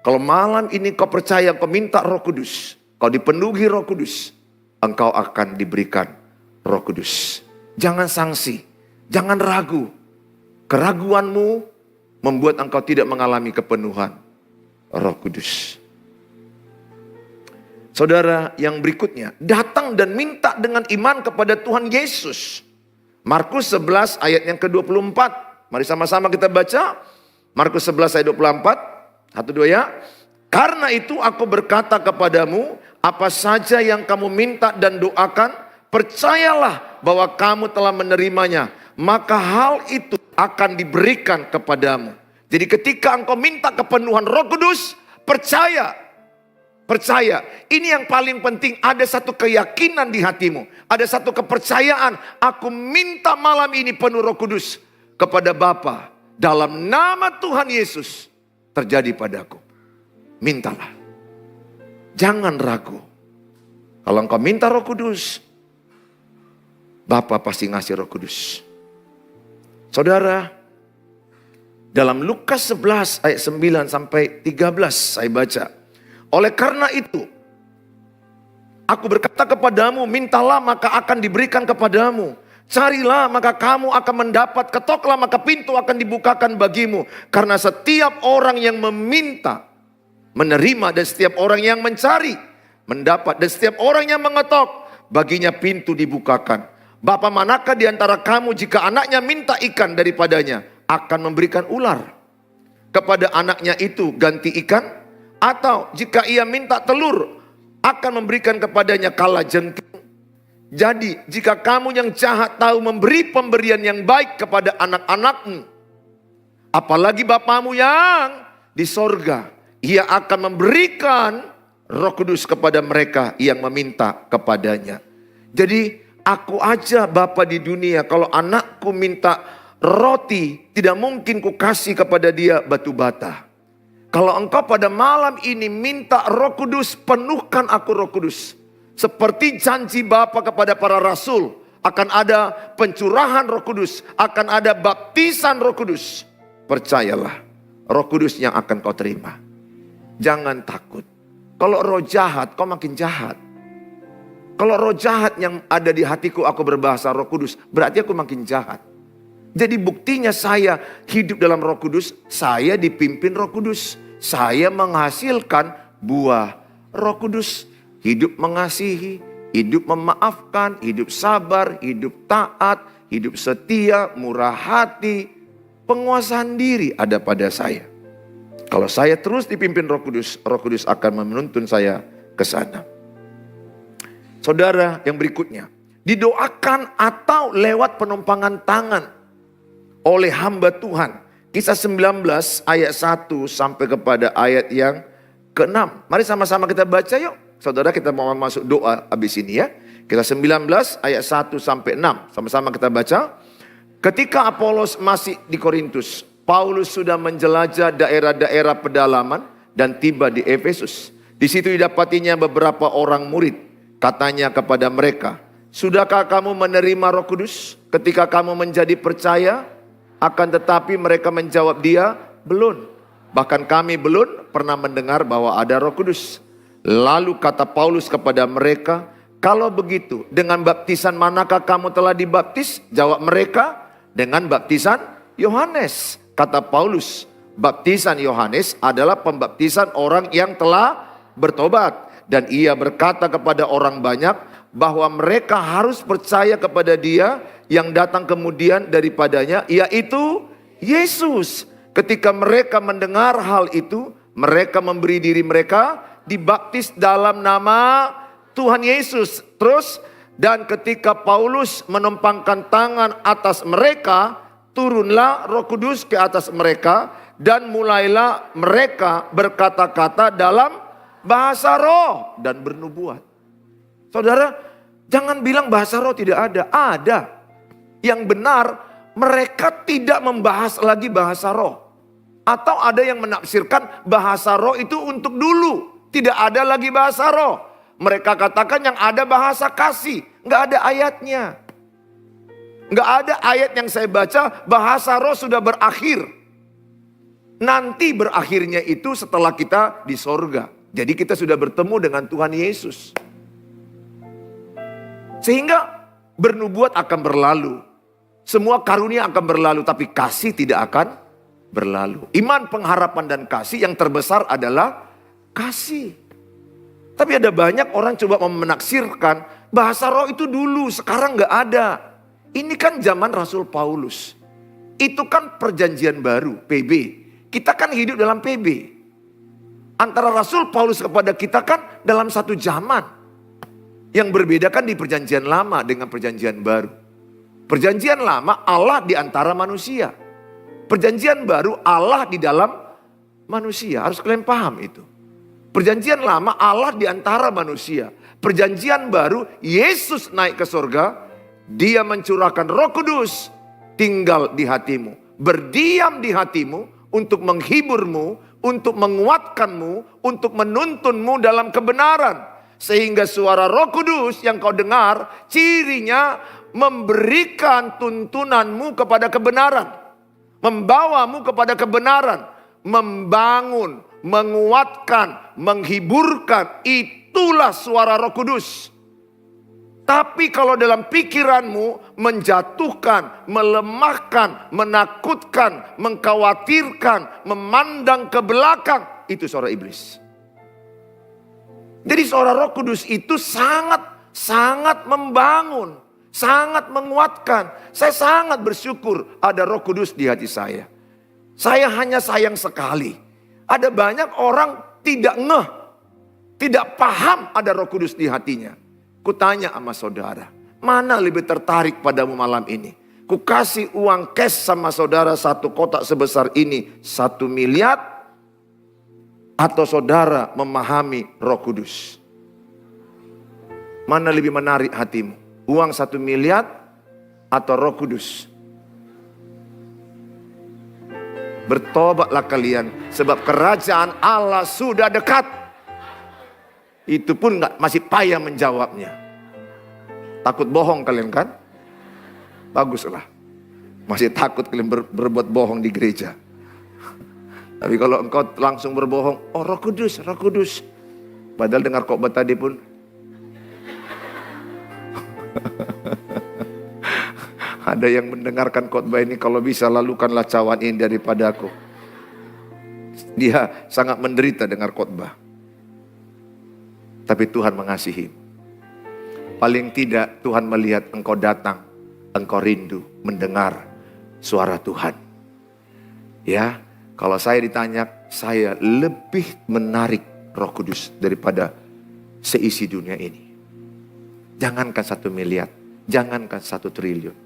kalau malam ini kau percaya, kau minta Roh Kudus, kau dipenuhi Roh Kudus, engkau akan diberikan Roh Kudus. Jangan sangsi, jangan ragu. Keraguanmu membuat engkau tidak mengalami kepenuhan Roh Kudus. Saudara, yang berikutnya, datang dan minta dengan iman kepada Tuhan Yesus. Markus 11 ayat yang ke-24. Mari sama-sama kita baca. Markus 11 ayat 24. 1, 2 ya. Karena itu aku berkata kepadamu, apa saja yang kamu minta dan doakan, percayalah bahwa kamu telah menerimanya. Maka hal itu akan diberikan kepadamu. Jadi ketika engkau minta kepenuhan Roh Kudus, percaya. Percaya, ini yang paling penting, ada satu keyakinan di hatimu. Ada satu kepercayaan, aku minta malam ini penuh Roh Kudus kepada Bapa. Dalam nama Tuhan Yesus, terjadi padaku. Mintalah. Jangan ragu. Kalau engkau minta Roh Kudus, Bapa pasti ngasih Roh Kudus. Saudara, dalam Lukas 11 ayat 9 sampai 13 saya baca. Oleh karena itu, aku berkata kepadamu, mintalah maka akan diberikan kepadamu. Carilah maka kamu akan mendapat, ketoklah maka pintu akan dibukakan bagimu. Karena setiap orang yang meminta, menerima, dan setiap orang yang mencari, mendapat. Dan setiap orang yang mengetok, baginya pintu dibukakan. Bapa manakah di antara kamu jika anaknya minta ikan daripadanya, akan memberikan ular kepada anaknya itu ganti ikan? Atau jika ia minta telur, akan memberikan kepadanya kalajengking. Jadi jika kamu yang jahat tahu memberi pemberian yang baik kepada anak-anakmu, apalagi Bapamu yang di sorga, ia akan memberikan Roh Kudus kepada mereka yang meminta kepadanya. Jadi aku aja Bapa di dunia, kalau anakku minta roti, tidak mungkin ku kasih kepada dia batu bata. Kalau engkau pada malam ini minta Roh Kudus, penuhkan aku Roh Kudus. Seperti janji Bapa kepada para rasul, akan ada pencurahan Roh Kudus, akan ada baptisan Roh Kudus. Percayalah, Roh Kudus yang akan kau terima. Jangan takut. Kalau roh jahat, kau makin jahat. Kalau roh jahat yang ada di hatiku, aku berbahasa Roh Kudus, berarti aku makin jahat. Jadi buktinya saya hidup dalam Roh Kudus, saya dipimpin Roh Kudus. Saya menghasilkan buah Roh Kudus. Hidup mengasihi, hidup memaafkan, hidup sabar, hidup taat, hidup setia, murah hati. Penguasaan diri ada pada saya. Kalau saya terus dipimpin Roh Kudus akan menuntun saya ke sana. Saudara, yang berikutnya, didoakan atau lewat penumpangan tangan oleh hamba Tuhan. Kisah 19 ayat 1 sampai kepada ayat yang ke-6. Mari sama-sama kita baca yuk. Saudara, kita mau masuk doa habis ini ya. Kisah 19 ayat 1 sampai 6. Sama-sama kita baca. Ketika Apolos masih di Korintus, Paulus sudah menjelajah daerah-daerah pedalaman dan tiba di Efesus. Di situ didapatinya beberapa orang murid. Katanya kepada mereka, sudahkah kamu menerima Roh Kudus ketika kamu menjadi percaya? Akan tetapi mereka menjawab dia, belum. Bahkan kami belum pernah mendengar bahwa ada Roh Kudus. Lalu kata Paulus kepada mereka, kalau begitu dengan baptisan manakah kamu telah dibaptis? Jawab mereka, dengan baptisan Yohanes. Kata Paulus, baptisan Yohanes adalah pembaptisan orang yang telah bertobat. Dan ia berkata kepada orang banyak bahwa mereka harus percaya kepada dia yang datang kemudian daripadanya, yaitu Yesus. Ketika mereka mendengar hal itu, mereka memberi diri mereka dibaptis dalam nama Tuhan Yesus. Terus, dan ketika Paulus menumpangkan tangan atas mereka, turunlah Roh Kudus ke atas mereka, dan mulailah mereka berkata-kata dalam bahasa roh dan bernubuat. Saudara, jangan bilang bahasa roh tidak ada. Ada. Yang benar, mereka tidak membahas lagi bahasa roh. Atau ada yang menafsirkan bahasa roh itu untuk dulu. Tidak ada lagi bahasa roh. Mereka katakan yang ada bahasa kasih. Nggak ada ayatnya. Nggak ada ayat yang saya baca bahasa roh sudah berakhir. Nanti berakhirnya itu setelah kita di sorga. Jadi kita sudah bertemu dengan Tuhan Yesus. Sehingga bernubuat akan berlalu. Semua karunia akan berlalu, tapi kasih tidak akan berlalu. Iman, pengharapan, dan kasih yang terbesar adalah kasih. Tapi ada banyak orang coba menaksirkan bahasa roh itu dulu, sekarang gak ada. Ini kan zaman Rasul Paulus. Itu kan perjanjian baru, PB. Kita kan hidup dalam PB. Antara Rasul Paulus kepada kita kan dalam satu zaman. Yang berbeda kan di perjanjian lama dengan perjanjian baru. Perjanjian lama Allah di antara manusia. Perjanjian baru Allah di dalam manusia. Harus kalian paham itu. Perjanjian lama Allah di antara manusia. Perjanjian baru Yesus naik ke surga. Dia mencurahkan Roh Kudus tinggal di hatimu. Berdiam di hatimu untuk menghiburmu, untuk menguatkanmu, untuk menuntunmu dalam kebenaran. Sehingga suara Roh Kudus yang kau dengar, cirinya memberikan tuntunanmu kepada kebenaran. Membawamu kepada kebenaran. Membangun, menguatkan, menghiburkan. Itulah suara Roh Kudus. Tapi kalau dalam pikiranmu menjatuhkan, melemahkan, menakutkan, mengkhawatirkan, memandang ke belakang, itu suara iblis. Jadi suara Roh Kudus itu sangat membangun, sangat menguatkan. Saya sangat bersyukur ada Roh Kudus di hati saya. Saya hanya sayang sekali. Ada banyak orang tidak ngeh, tidak paham ada Roh Kudus di hatinya. Kutanya sama saudara, mana lebih tertarik padamu malam ini? Ku kasih uang cash sama saudara satu kotak sebesar ini, 1 miliar. Atau saudara memahami Roh Kudus? Mana lebih menarik hatimu? Uang 1 miliar atau Roh Kudus? Bertobatlah kalian, sebab kerajaan Allah sudah dekat. Itu pun masih payah menjawabnya. Takut bohong kalian kan? Baguslah. Masih takut kalian berbuat bohong di gereja. Tapi kalau engkau langsung berbohong, oh Roh Kudus, Roh Kudus. Padahal dengar khotbah tadi pun. Ada yang mendengarkan khotbah ini, kalau bisa lalukanlah cawan ini daripada aku. Dia sangat menderita dengar khotbah. Tapi Tuhan mengasihi. Paling tidak Tuhan melihat engkau datang, engkau rindu mendengar suara Tuhan. Ya, kalau saya ditanya, saya lebih menarik Roh Kudus daripada seisi dunia ini. Jangankan 1 miliar, jangankan 1 triliun.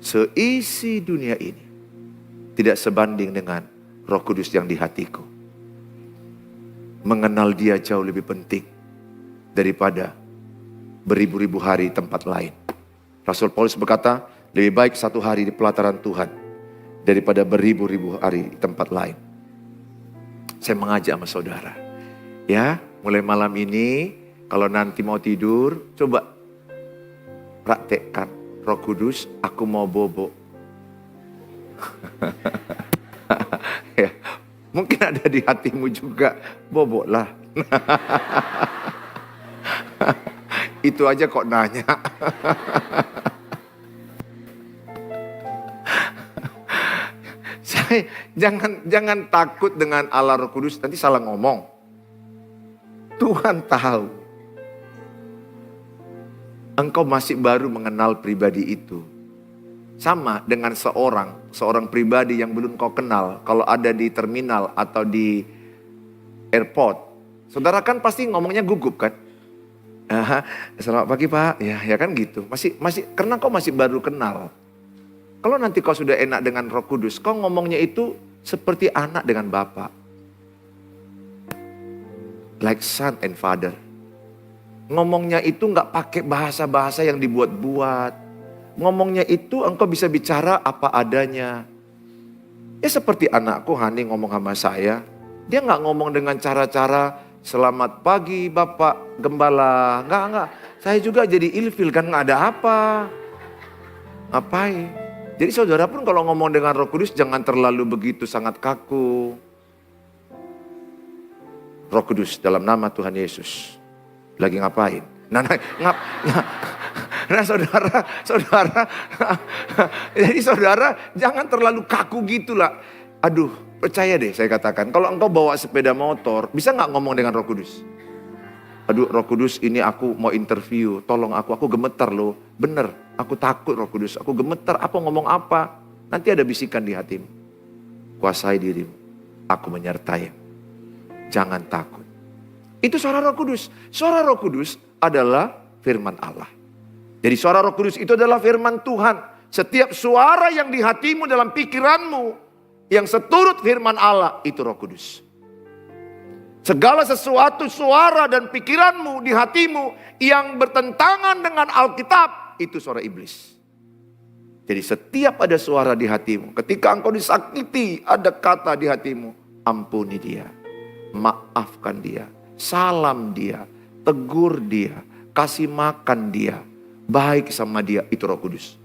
Seisi dunia ini tidak sebanding dengan Roh Kudus yang di hatiku. Mengenal Dia jauh lebih penting daripada beribu-ribu hari tempat lain. Rasul Paulus berkata, lebih baik 1 hari di pelataran Tuhan daripada beribu-ribu hari di tempat lain. Saya mengajak sama saudara, ya, mulai malam ini, kalau nanti mau tidur, coba praktekkan Roh Kudus, aku mau bobo. Ya, mungkin ada di hatimu juga, bobo lah. Itu aja kok nanya. Saya jangan takut dengan Allah Roh Kudus, nanti salah ngomong. Tuhan tahu. Engkau masih baru mengenal pribadi itu. Sama dengan seorang pribadi yang belum kau kenal. Kalau ada di terminal atau di airport, saudara kan pasti ngomongnya gugup kan? Selamat pagi Pak, ya kan gitu. Masih karena kau masih baru kenal. Kalau nanti kau sudah enak dengan Roh Kudus, kau ngomongnya itu seperti anak dengan bapak. Like son and father. Ngomongnya itu nggak pakai bahasa-bahasa yang dibuat-buat. Ngomongnya itu engkau bisa bicara apa adanya. Ya seperti anakku Hani ngomong sama saya. Dia nggak ngomong dengan cara-cara selamat pagi Bapak Gembala. Nggak. Saya juga jadi ilfil kan, nggak ada apa. Ngapain? Jadi saudara pun kalau ngomong dengan Roh Kudus jangan terlalu begitu sangat kaku. Roh Kudus dalam nama Tuhan Yesus. Lagi ngapain? Nah saudara, jadi saudara jangan terlalu kaku gitulah. Aduh, percaya deh saya katakan. Kalau engkau bawa sepeda motor, bisa nggak ngomong dengan Roh Kudus? Aduh Roh Kudus, ini aku mau interview, tolong aku gemetar loh. Bener, aku takut Roh Kudus, aku gemetar, apa ngomong apa? Nanti ada bisikan di hatimu. Kuasai dirimu, aku menyertai. Jangan takut. Itu suara Roh Kudus. Suara Roh Kudus adalah firman Allah. Jadi suara Roh Kudus itu adalah firman Tuhan. Setiap suara yang di hatimu dalam pikiranmu, yang seturut firman Allah, itu Roh Kudus. Segala sesuatu suara dan pikiranmu di hatimu yang bertentangan dengan Alkitab, itu suara iblis. Jadi setiap ada suara di hatimu, ketika engkau disakiti, ada kata di hatimu, ampuni dia, maafkan dia, salam dia, tegur dia, kasih makan dia, baik sama dia, itu Roh Kudus.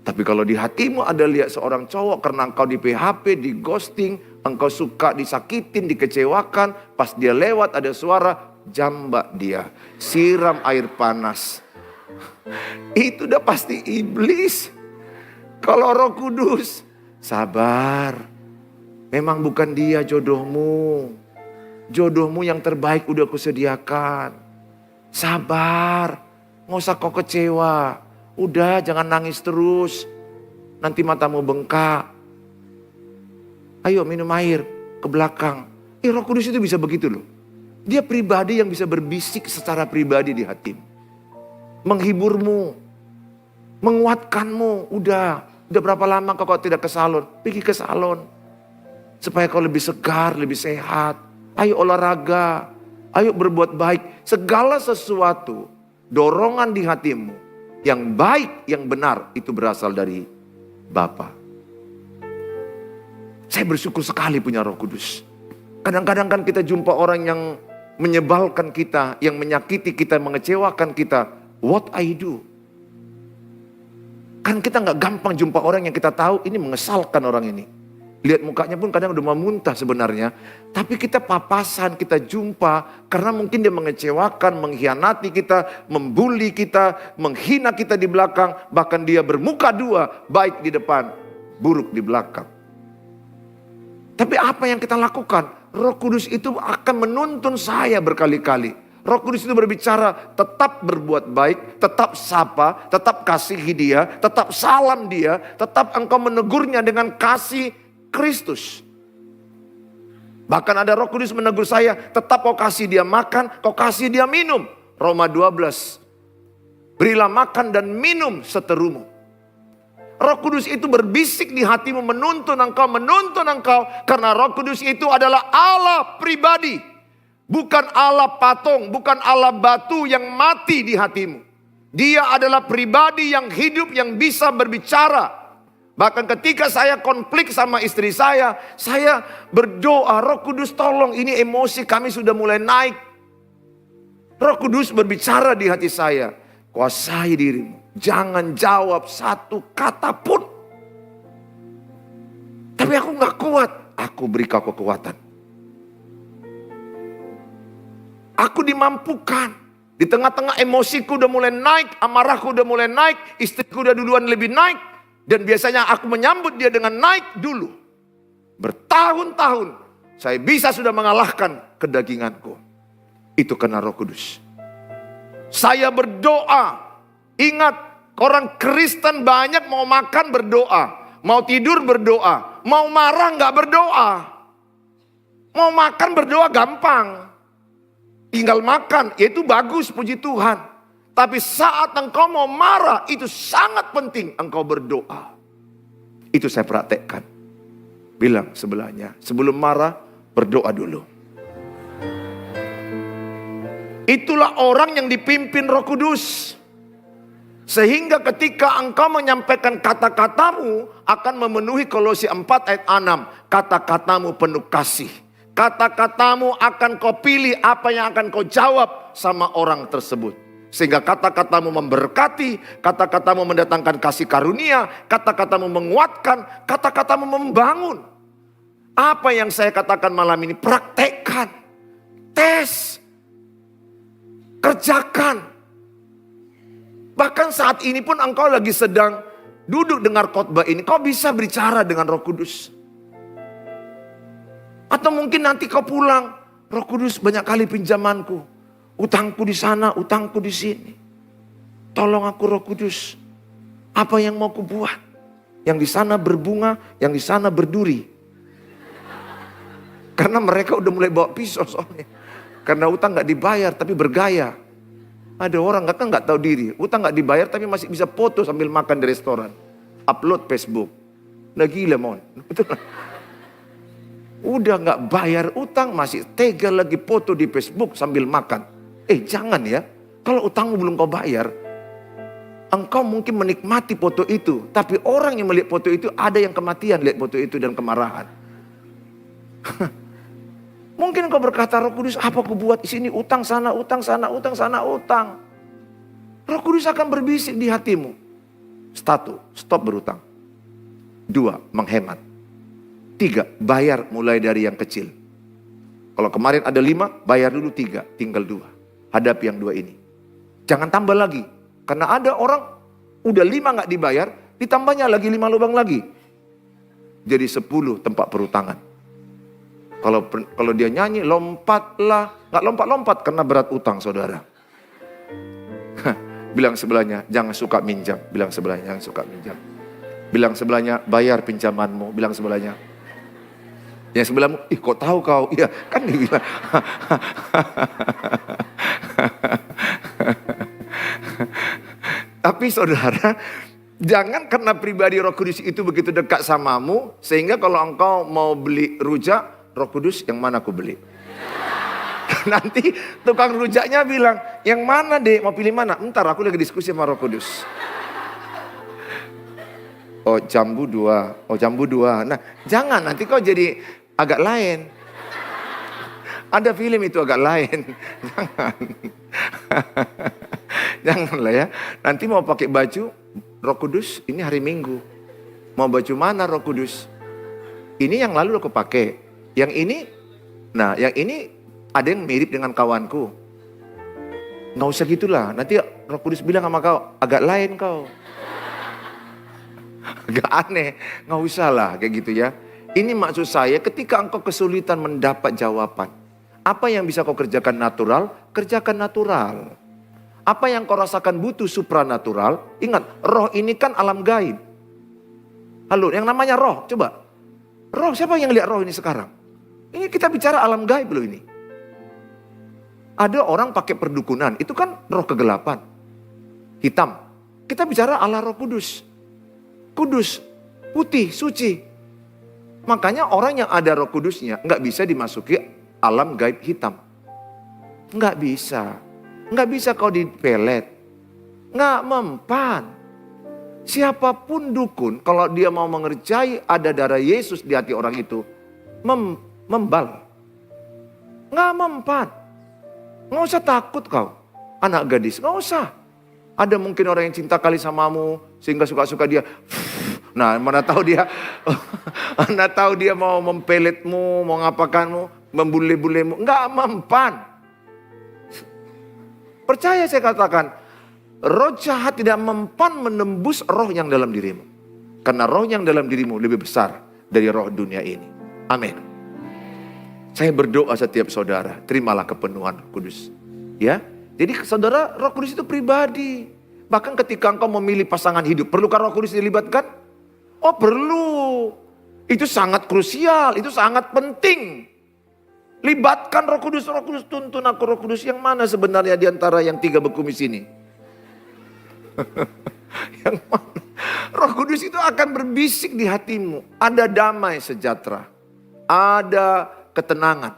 Tapi kalau di hatimu ada lihat seorang cowok karena engkau di PHP, di ghosting, engkau suka disakitin, dikecewakan, pas dia lewat ada suara, jambak dia, siram air panas. Itu udah pasti iblis. Kalau Roh Kudus, sabar. Memang bukan dia jodohmu. Jodohmu yang terbaik udah kusediakan. Sabar, nggak usah kau kecewa. Udah jangan nangis terus, nanti matamu bengkak. Ayo minum air ke belakang. Roh Kudus itu bisa begitu loh. Dia pribadi yang bisa berbisik secara pribadi di hatimu. Menghiburmu, menguatkanmu. Udah berapa lama kau tidak ke salon? Pergi ke salon. Supaya kau lebih segar, lebih sehat. Ayo olahraga, ayo berbuat baik. Segala sesuatu, dorongan di hatimu yang baik, yang benar, itu berasal dari Bapa. Saya bersyukur sekali punya Roh Kudus. Kadang-kadang kan kita jumpa orang yang menyebalkan kita, yang menyakiti kita, mengecewakan kita. What I do? Kan kita gak gampang jumpa orang yang kita tahu ini mengesalkan orang ini. Lihat mukanya pun kadang udah mau muntah sebenarnya. Tapi kita papasan, kita jumpa. Karena mungkin dia mengecewakan, mengkhianati kita, membuli kita, menghina kita di belakang. Bahkan dia bermuka dua, baik di depan, buruk di belakang. Tapi apa yang kita lakukan? Roh Kudus itu akan menuntun saya berkali-kali. Roh Kudus itu berbicara, tetap berbuat baik, tetap sapa, tetap kasihi dia, tetap salam dia, tetap engkau menegurnya dengan kasih Kristus. Bahkan ada Roh Kudus menegur saya, tetap kau kasih dia makan, kau kasih dia minum. Roma 12. Berilah makan dan minum seterumu. Roh Kudus itu berbisik di hatimu, menuntun engkau. Karena Roh Kudus itu adalah Allah pribadi. Bukan Allah patung, bukan Allah batu yang mati di hatimu. Dia adalah pribadi yang hidup, yang bisa berbicara. Bahkan ketika saya konflik sama istri saya berdoa, Roh Kudus tolong, ini emosi kami sudah mulai naik. Roh Kudus berbicara di hati saya, kuasai dirimu, jangan jawab satu kata pun. Tapi aku gak kuat, aku beri kau kekuatan. Aku dimampukan. Di tengah-tengah emosiku udah mulai naik, amarahku udah mulai naik, istriku udah duluan lebih naik. Dan biasanya aku menyambut dia dengan naik dulu. Bertahun-tahun saya bisa sudah mengalahkan kedaginganku. Itu karena Roh Kudus. Saya berdoa. Ingat, orang Kristen banyak mau makan berdoa, mau tidur berdoa, mau marah gak berdoa. Mau makan berdoa gampang. Tinggal makan, itu bagus, puji Tuhan. Tapi saat engkau mau marah, itu sangat penting engkau berdoa. Itu saya praktekkan. Bilang sebelahnya, sebelum marah, berdoa dulu. Itulah orang yang dipimpin Roh Kudus. Sehingga ketika engkau menyampaikan kata-katamu akan memenuhi Kolose 4 ayat 6. Kata-katamu penuh kasih. Kata-katamu akan kau pilih apa yang akan kau jawab sama orang tersebut. Sehingga kata-katamu memberkati, kata-katamu mendatangkan kasih karunia, kata-katamu menguatkan, kata-katamu membangun. Apa yang saya katakan malam ini, praktekkan, tes, kerjakan. Bahkan saat ini pun engkau lagi sedang duduk dengar khotbah ini, kau bisa bicara dengan Roh Kudus. Atau mungkin nanti kau pulang, Roh Kudus banyak kali pinjamanku, utangku di sana, utangku di sini. Tolong aku Roh Kudus, apa yang mau ku buat? Yang di sana berbunga, yang di sana berduri. Karena mereka udah mulai bawa pisau soalnya. Karena utang gak dibayar tapi bergaya. Ada orang kan nggak tahu diri, utang nggak dibayar tapi masih bisa foto sambil makan di restoran, upload Facebook. Udah gila mon, udah nggak bayar utang masih tega lagi foto di Facebook sambil makan. Jangan ya, kalau utangmu belum kau bayar, engkau mungkin menikmati foto itu, tapi orang yang melihat foto itu ada yang kematian lihat foto itu dan kemarahan. Mungkin kau berkata, Roh Kudus apa aku buat di sini, utang sana, utang sana, utang sana, utang. Roh Kudus akan berbisik di hatimu. Stop berutang. 2, menghemat. 3, bayar mulai dari yang kecil. Kalau kemarin ada 5, bayar dulu 3, tinggal 2. Hadapi yang 2 ini. Jangan tambah lagi. Karena ada orang udah 5 gak dibayar, ditambahnya lagi 5 lubang lagi. Jadi 10 tempat perutangan. Kalau dia nyanyi, lompatlah. Gak lompat-lompat karena berat utang saudara. Bilang sebelahnya, jangan suka minjam. Bilang sebelahnya, jangan suka minjam. Bilang sebelahnya, bayar pinjamanmu. Bilang sebelahnya. Yang sebelahmu, kok tahu kau? Iya, kan dibilang. Tapi saudara, jangan karena pribadi Roh Kudus itu begitu dekat samamu, sehingga kalau engkau mau beli rujak, Roh Kudus yang mana aku beli? Nanti tukang rujaknya bilang, yang mana dek, mau pilih mana? Ntar aku lagi diskusi sama Roh Kudus. Oh jambu 2. Nah jangan, nanti kau jadi agak lain. Ada film itu agak lain. Jangan. Janganlah ya. Nanti mau pakai baju Roh Kudus, ini hari Minggu. Mau baju mana Roh Kudus? Ini yang lalu aku pakai. Yang ini ada yang mirip dengan kawanku. Nggak usah gitulah, nanti Roh Kudus bilang sama kau, agak lain kau. Agak aneh, nggak usah lah kayak gitu ya. Ini maksud saya ketika engkau kesulitan mendapat jawaban. Apa yang bisa kau kerjakan natural, kerjakan natural. Apa yang kau rasakan butuh supranatural, ingat roh ini kan alam gaib. Halo, yang namanya roh, coba. Roh, siapa yang lihat roh ini sekarang? Ini kita bicara alam gaib loh ini. Ada orang pakai perdukunan, itu kan roh kegelapan. Hitam. Kita bicara Allah Roh Kudus. Kudus, putih, suci. Makanya orang yang ada Roh Kudusnya nggak bisa dimasuki alam gaib hitam. Nggak bisa. Nggak bisa kau dipelet. Nggak mempan. Siapapun dukun, kalau dia mau mengerjai ada darah Yesus di hati orang itu, membal. Nggak mempan. Nggak usah takut kau. Anak gadis, nggak usah. Ada mungkin orang yang cinta kali samamu, sehingga suka-suka dia. Nah, mana tahu dia mau mempeletmu, mau ngapakanmu, membule-bulemu. Nggak mempan. Percaya saya katakan, roh jahat tidak mempan menembus roh yang dalam dirimu. Karena roh yang dalam dirimu lebih besar dari roh dunia ini. Amin. Saya berdoa setiap saudara, terimalah kepenuhan Roh Kudus. Ya, jadi saudara, Roh Kudus itu pribadi. Bahkan ketika engkau memilih pasangan hidup, perlukah Roh Kudus dilibatkan? Oh perlu. Itu sangat krusial, itu sangat penting. Libatkan Roh Kudus tuntun aku Roh Kudus. Yang mana sebenarnya di antara yang 3 bekumis ini? Yang mana? Roh Kudus itu akan berbisik di hatimu. Ada damai sejahtera. Ada ketenangan.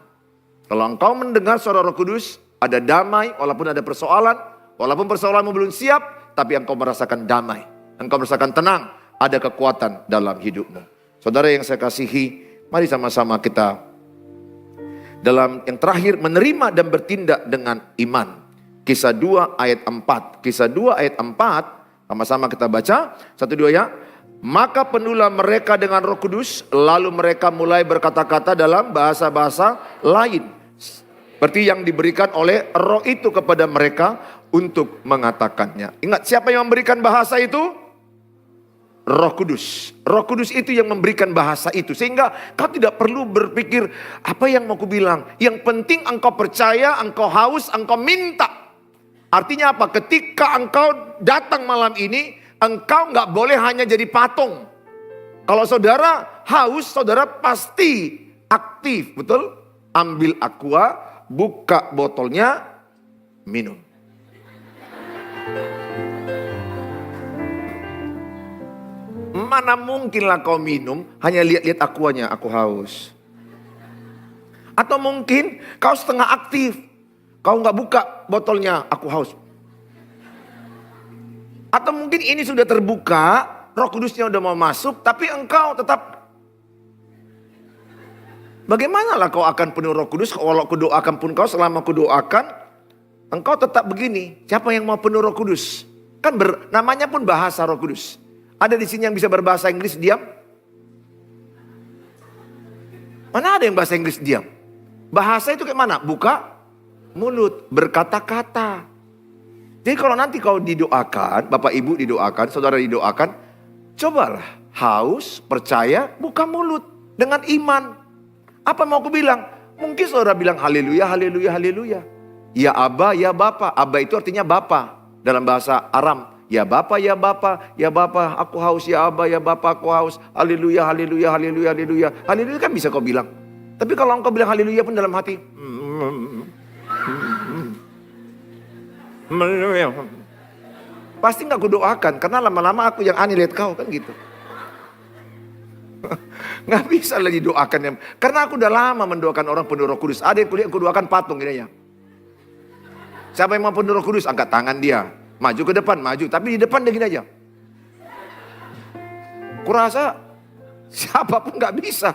Kalau engkau mendengar suara Roh Kudus, Ada damai walaupun ada persoalan. Walaupun persoalanmu belum siap, tapi engkau merasakan damai. Engkau merasakan tenang, ada kekuatan dalam hidupmu. Saudara yang saya kasihi, mari sama-sama kita dalam yang terakhir menerima dan bertindak dengan iman. Kisah 2 ayat 4. Kisah 2 ayat 4, sama-sama kita baca. 1, 2 ya. Maka penuhlah mereka dengan Roh Kudus, lalu mereka mulai berkata-kata dalam bahasa-bahasa lain. Seperti yang diberikan oleh Roh itu kepada mereka untuk mengatakannya. Ingat, siapa yang memberikan bahasa itu? Roh Kudus. Roh Kudus itu yang memberikan bahasa itu. Sehingga kau tidak perlu berpikir, apa yang mau ku bilang? Yang penting engkau percaya, engkau haus, engkau minta. Artinya apa? Ketika engkau datang malam ini, engkau nggak boleh hanya jadi patung. Kalau saudara haus, saudara pasti aktif, betul? Ambil aqua, buka botolnya, minum. Mana mungkinlah kau minum, hanya lihat-lihat aquanya, aku haus. Atau mungkin kau setengah aktif, kau nggak buka botolnya, aku haus. Atau mungkin ini sudah terbuka, Roh Kudusnya udah mau masuk, tapi engkau tetap. Bagaimanalah kau akan penuh Roh Kudus kalau kudoakan pun kau, selama kudoakan engkau tetap begini. Siapa yang mau penuh Roh Kudus? Kan namanya pun bahasa Roh Kudus. Ada di sini yang bisa berbahasa Inggris diam? Mana ada yang bahasa Inggris diam? Bahasa itu kayak mana? Buka mulut, berkata-kata. Jadi kalau nanti kau didoakan, Bapak Ibu didoakan, saudara didoakan, cobalah haus, percaya, buka mulut dengan iman. Apa mau aku bilang? Mungkin saudara bilang haleluya, haleluya, haleluya. Ya Aba, ya Bapa. Aba itu artinya Bapa dalam bahasa Aram. Ya Bapa, ya Bapa, ya Bapa, aku haus, ya Aba, ya Bapa, aku haus. Haleluya, haleluya, haleluya, haleluya. Haleluya kan bisa kau bilang. Tapi kalau engkau bilang haleluya pun dalam hati. Pasti gak kudoakan. Karena lama-lama aku yang aneh lihat kau kan gitu. Gak bisa lagi doakan. Karena aku udah lama mendoakan orang penuh Roh Kudus. Ada yang kulihat kudoakan patung gini ya. Siapa yang mau penuh Roh Kudus? Angkat tangan dia. Maju ke depan, maju. Tapi di depan dia gini aja. Kurasa siapapun gak bisa.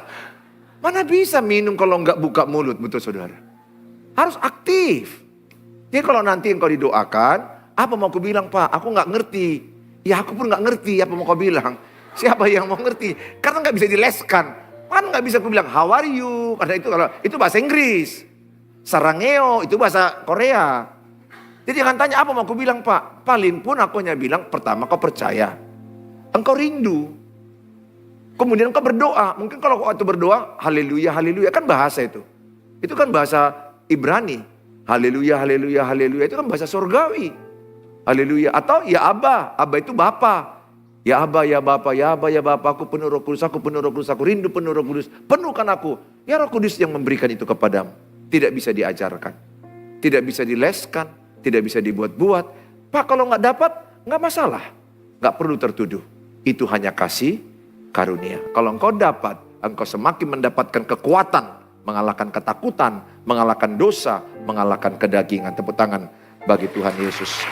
Mana bisa minum kalau gak buka mulut, betul saudara. Harus aktif. Jadi kalau nanti engkau didoakan, apa mau aku bilang Pak? Aku gak ngerti. Ya aku pun gak ngerti apa mau kau bilang. Siapa yang mau ngerti? Karena gak bisa dileskan. Kan gak bisa aku bilang how are you? Karena itu bahasa Inggris. Sarangeo itu bahasa Korea. Jadi jangan tanya apa mau aku bilang Pak. Paling pun aku hanya bilang pertama kau percaya. Engkau rindu. Kemudian engkau berdoa. Mungkin kalau waktu berdoa haleluya, haleluya. Kan bahasa itu. Itu kan bahasa Ibrani. Haleluya, haleluya, haleluya. Itu kan bahasa surgawi. Haleluya. Atau ya Aba. Aba itu Bapa. Ya Aba, ya Bapa, ya Aba, ya Bapa, aku penuh Roh Kudus, aku penuh Roh Kudus, aku rindu penuh Roh Kudus. Penuhkan aku. Ya Roh Kudus yang memberikan itu kepadamu. Tidak bisa diajarkan. Tidak bisa dileskan. Tidak bisa dibuat-buat. Pak kalau gak dapat, gak masalah. Gak perlu tertuduh. Itu hanya kasih karunia. Kalau engkau dapat, engkau semakin mendapatkan kekuatan. Mengalahkan ketakutan, mengalahkan dosa, mengalahkan kedagingan. Tepuk tangan bagi Tuhan Yesus.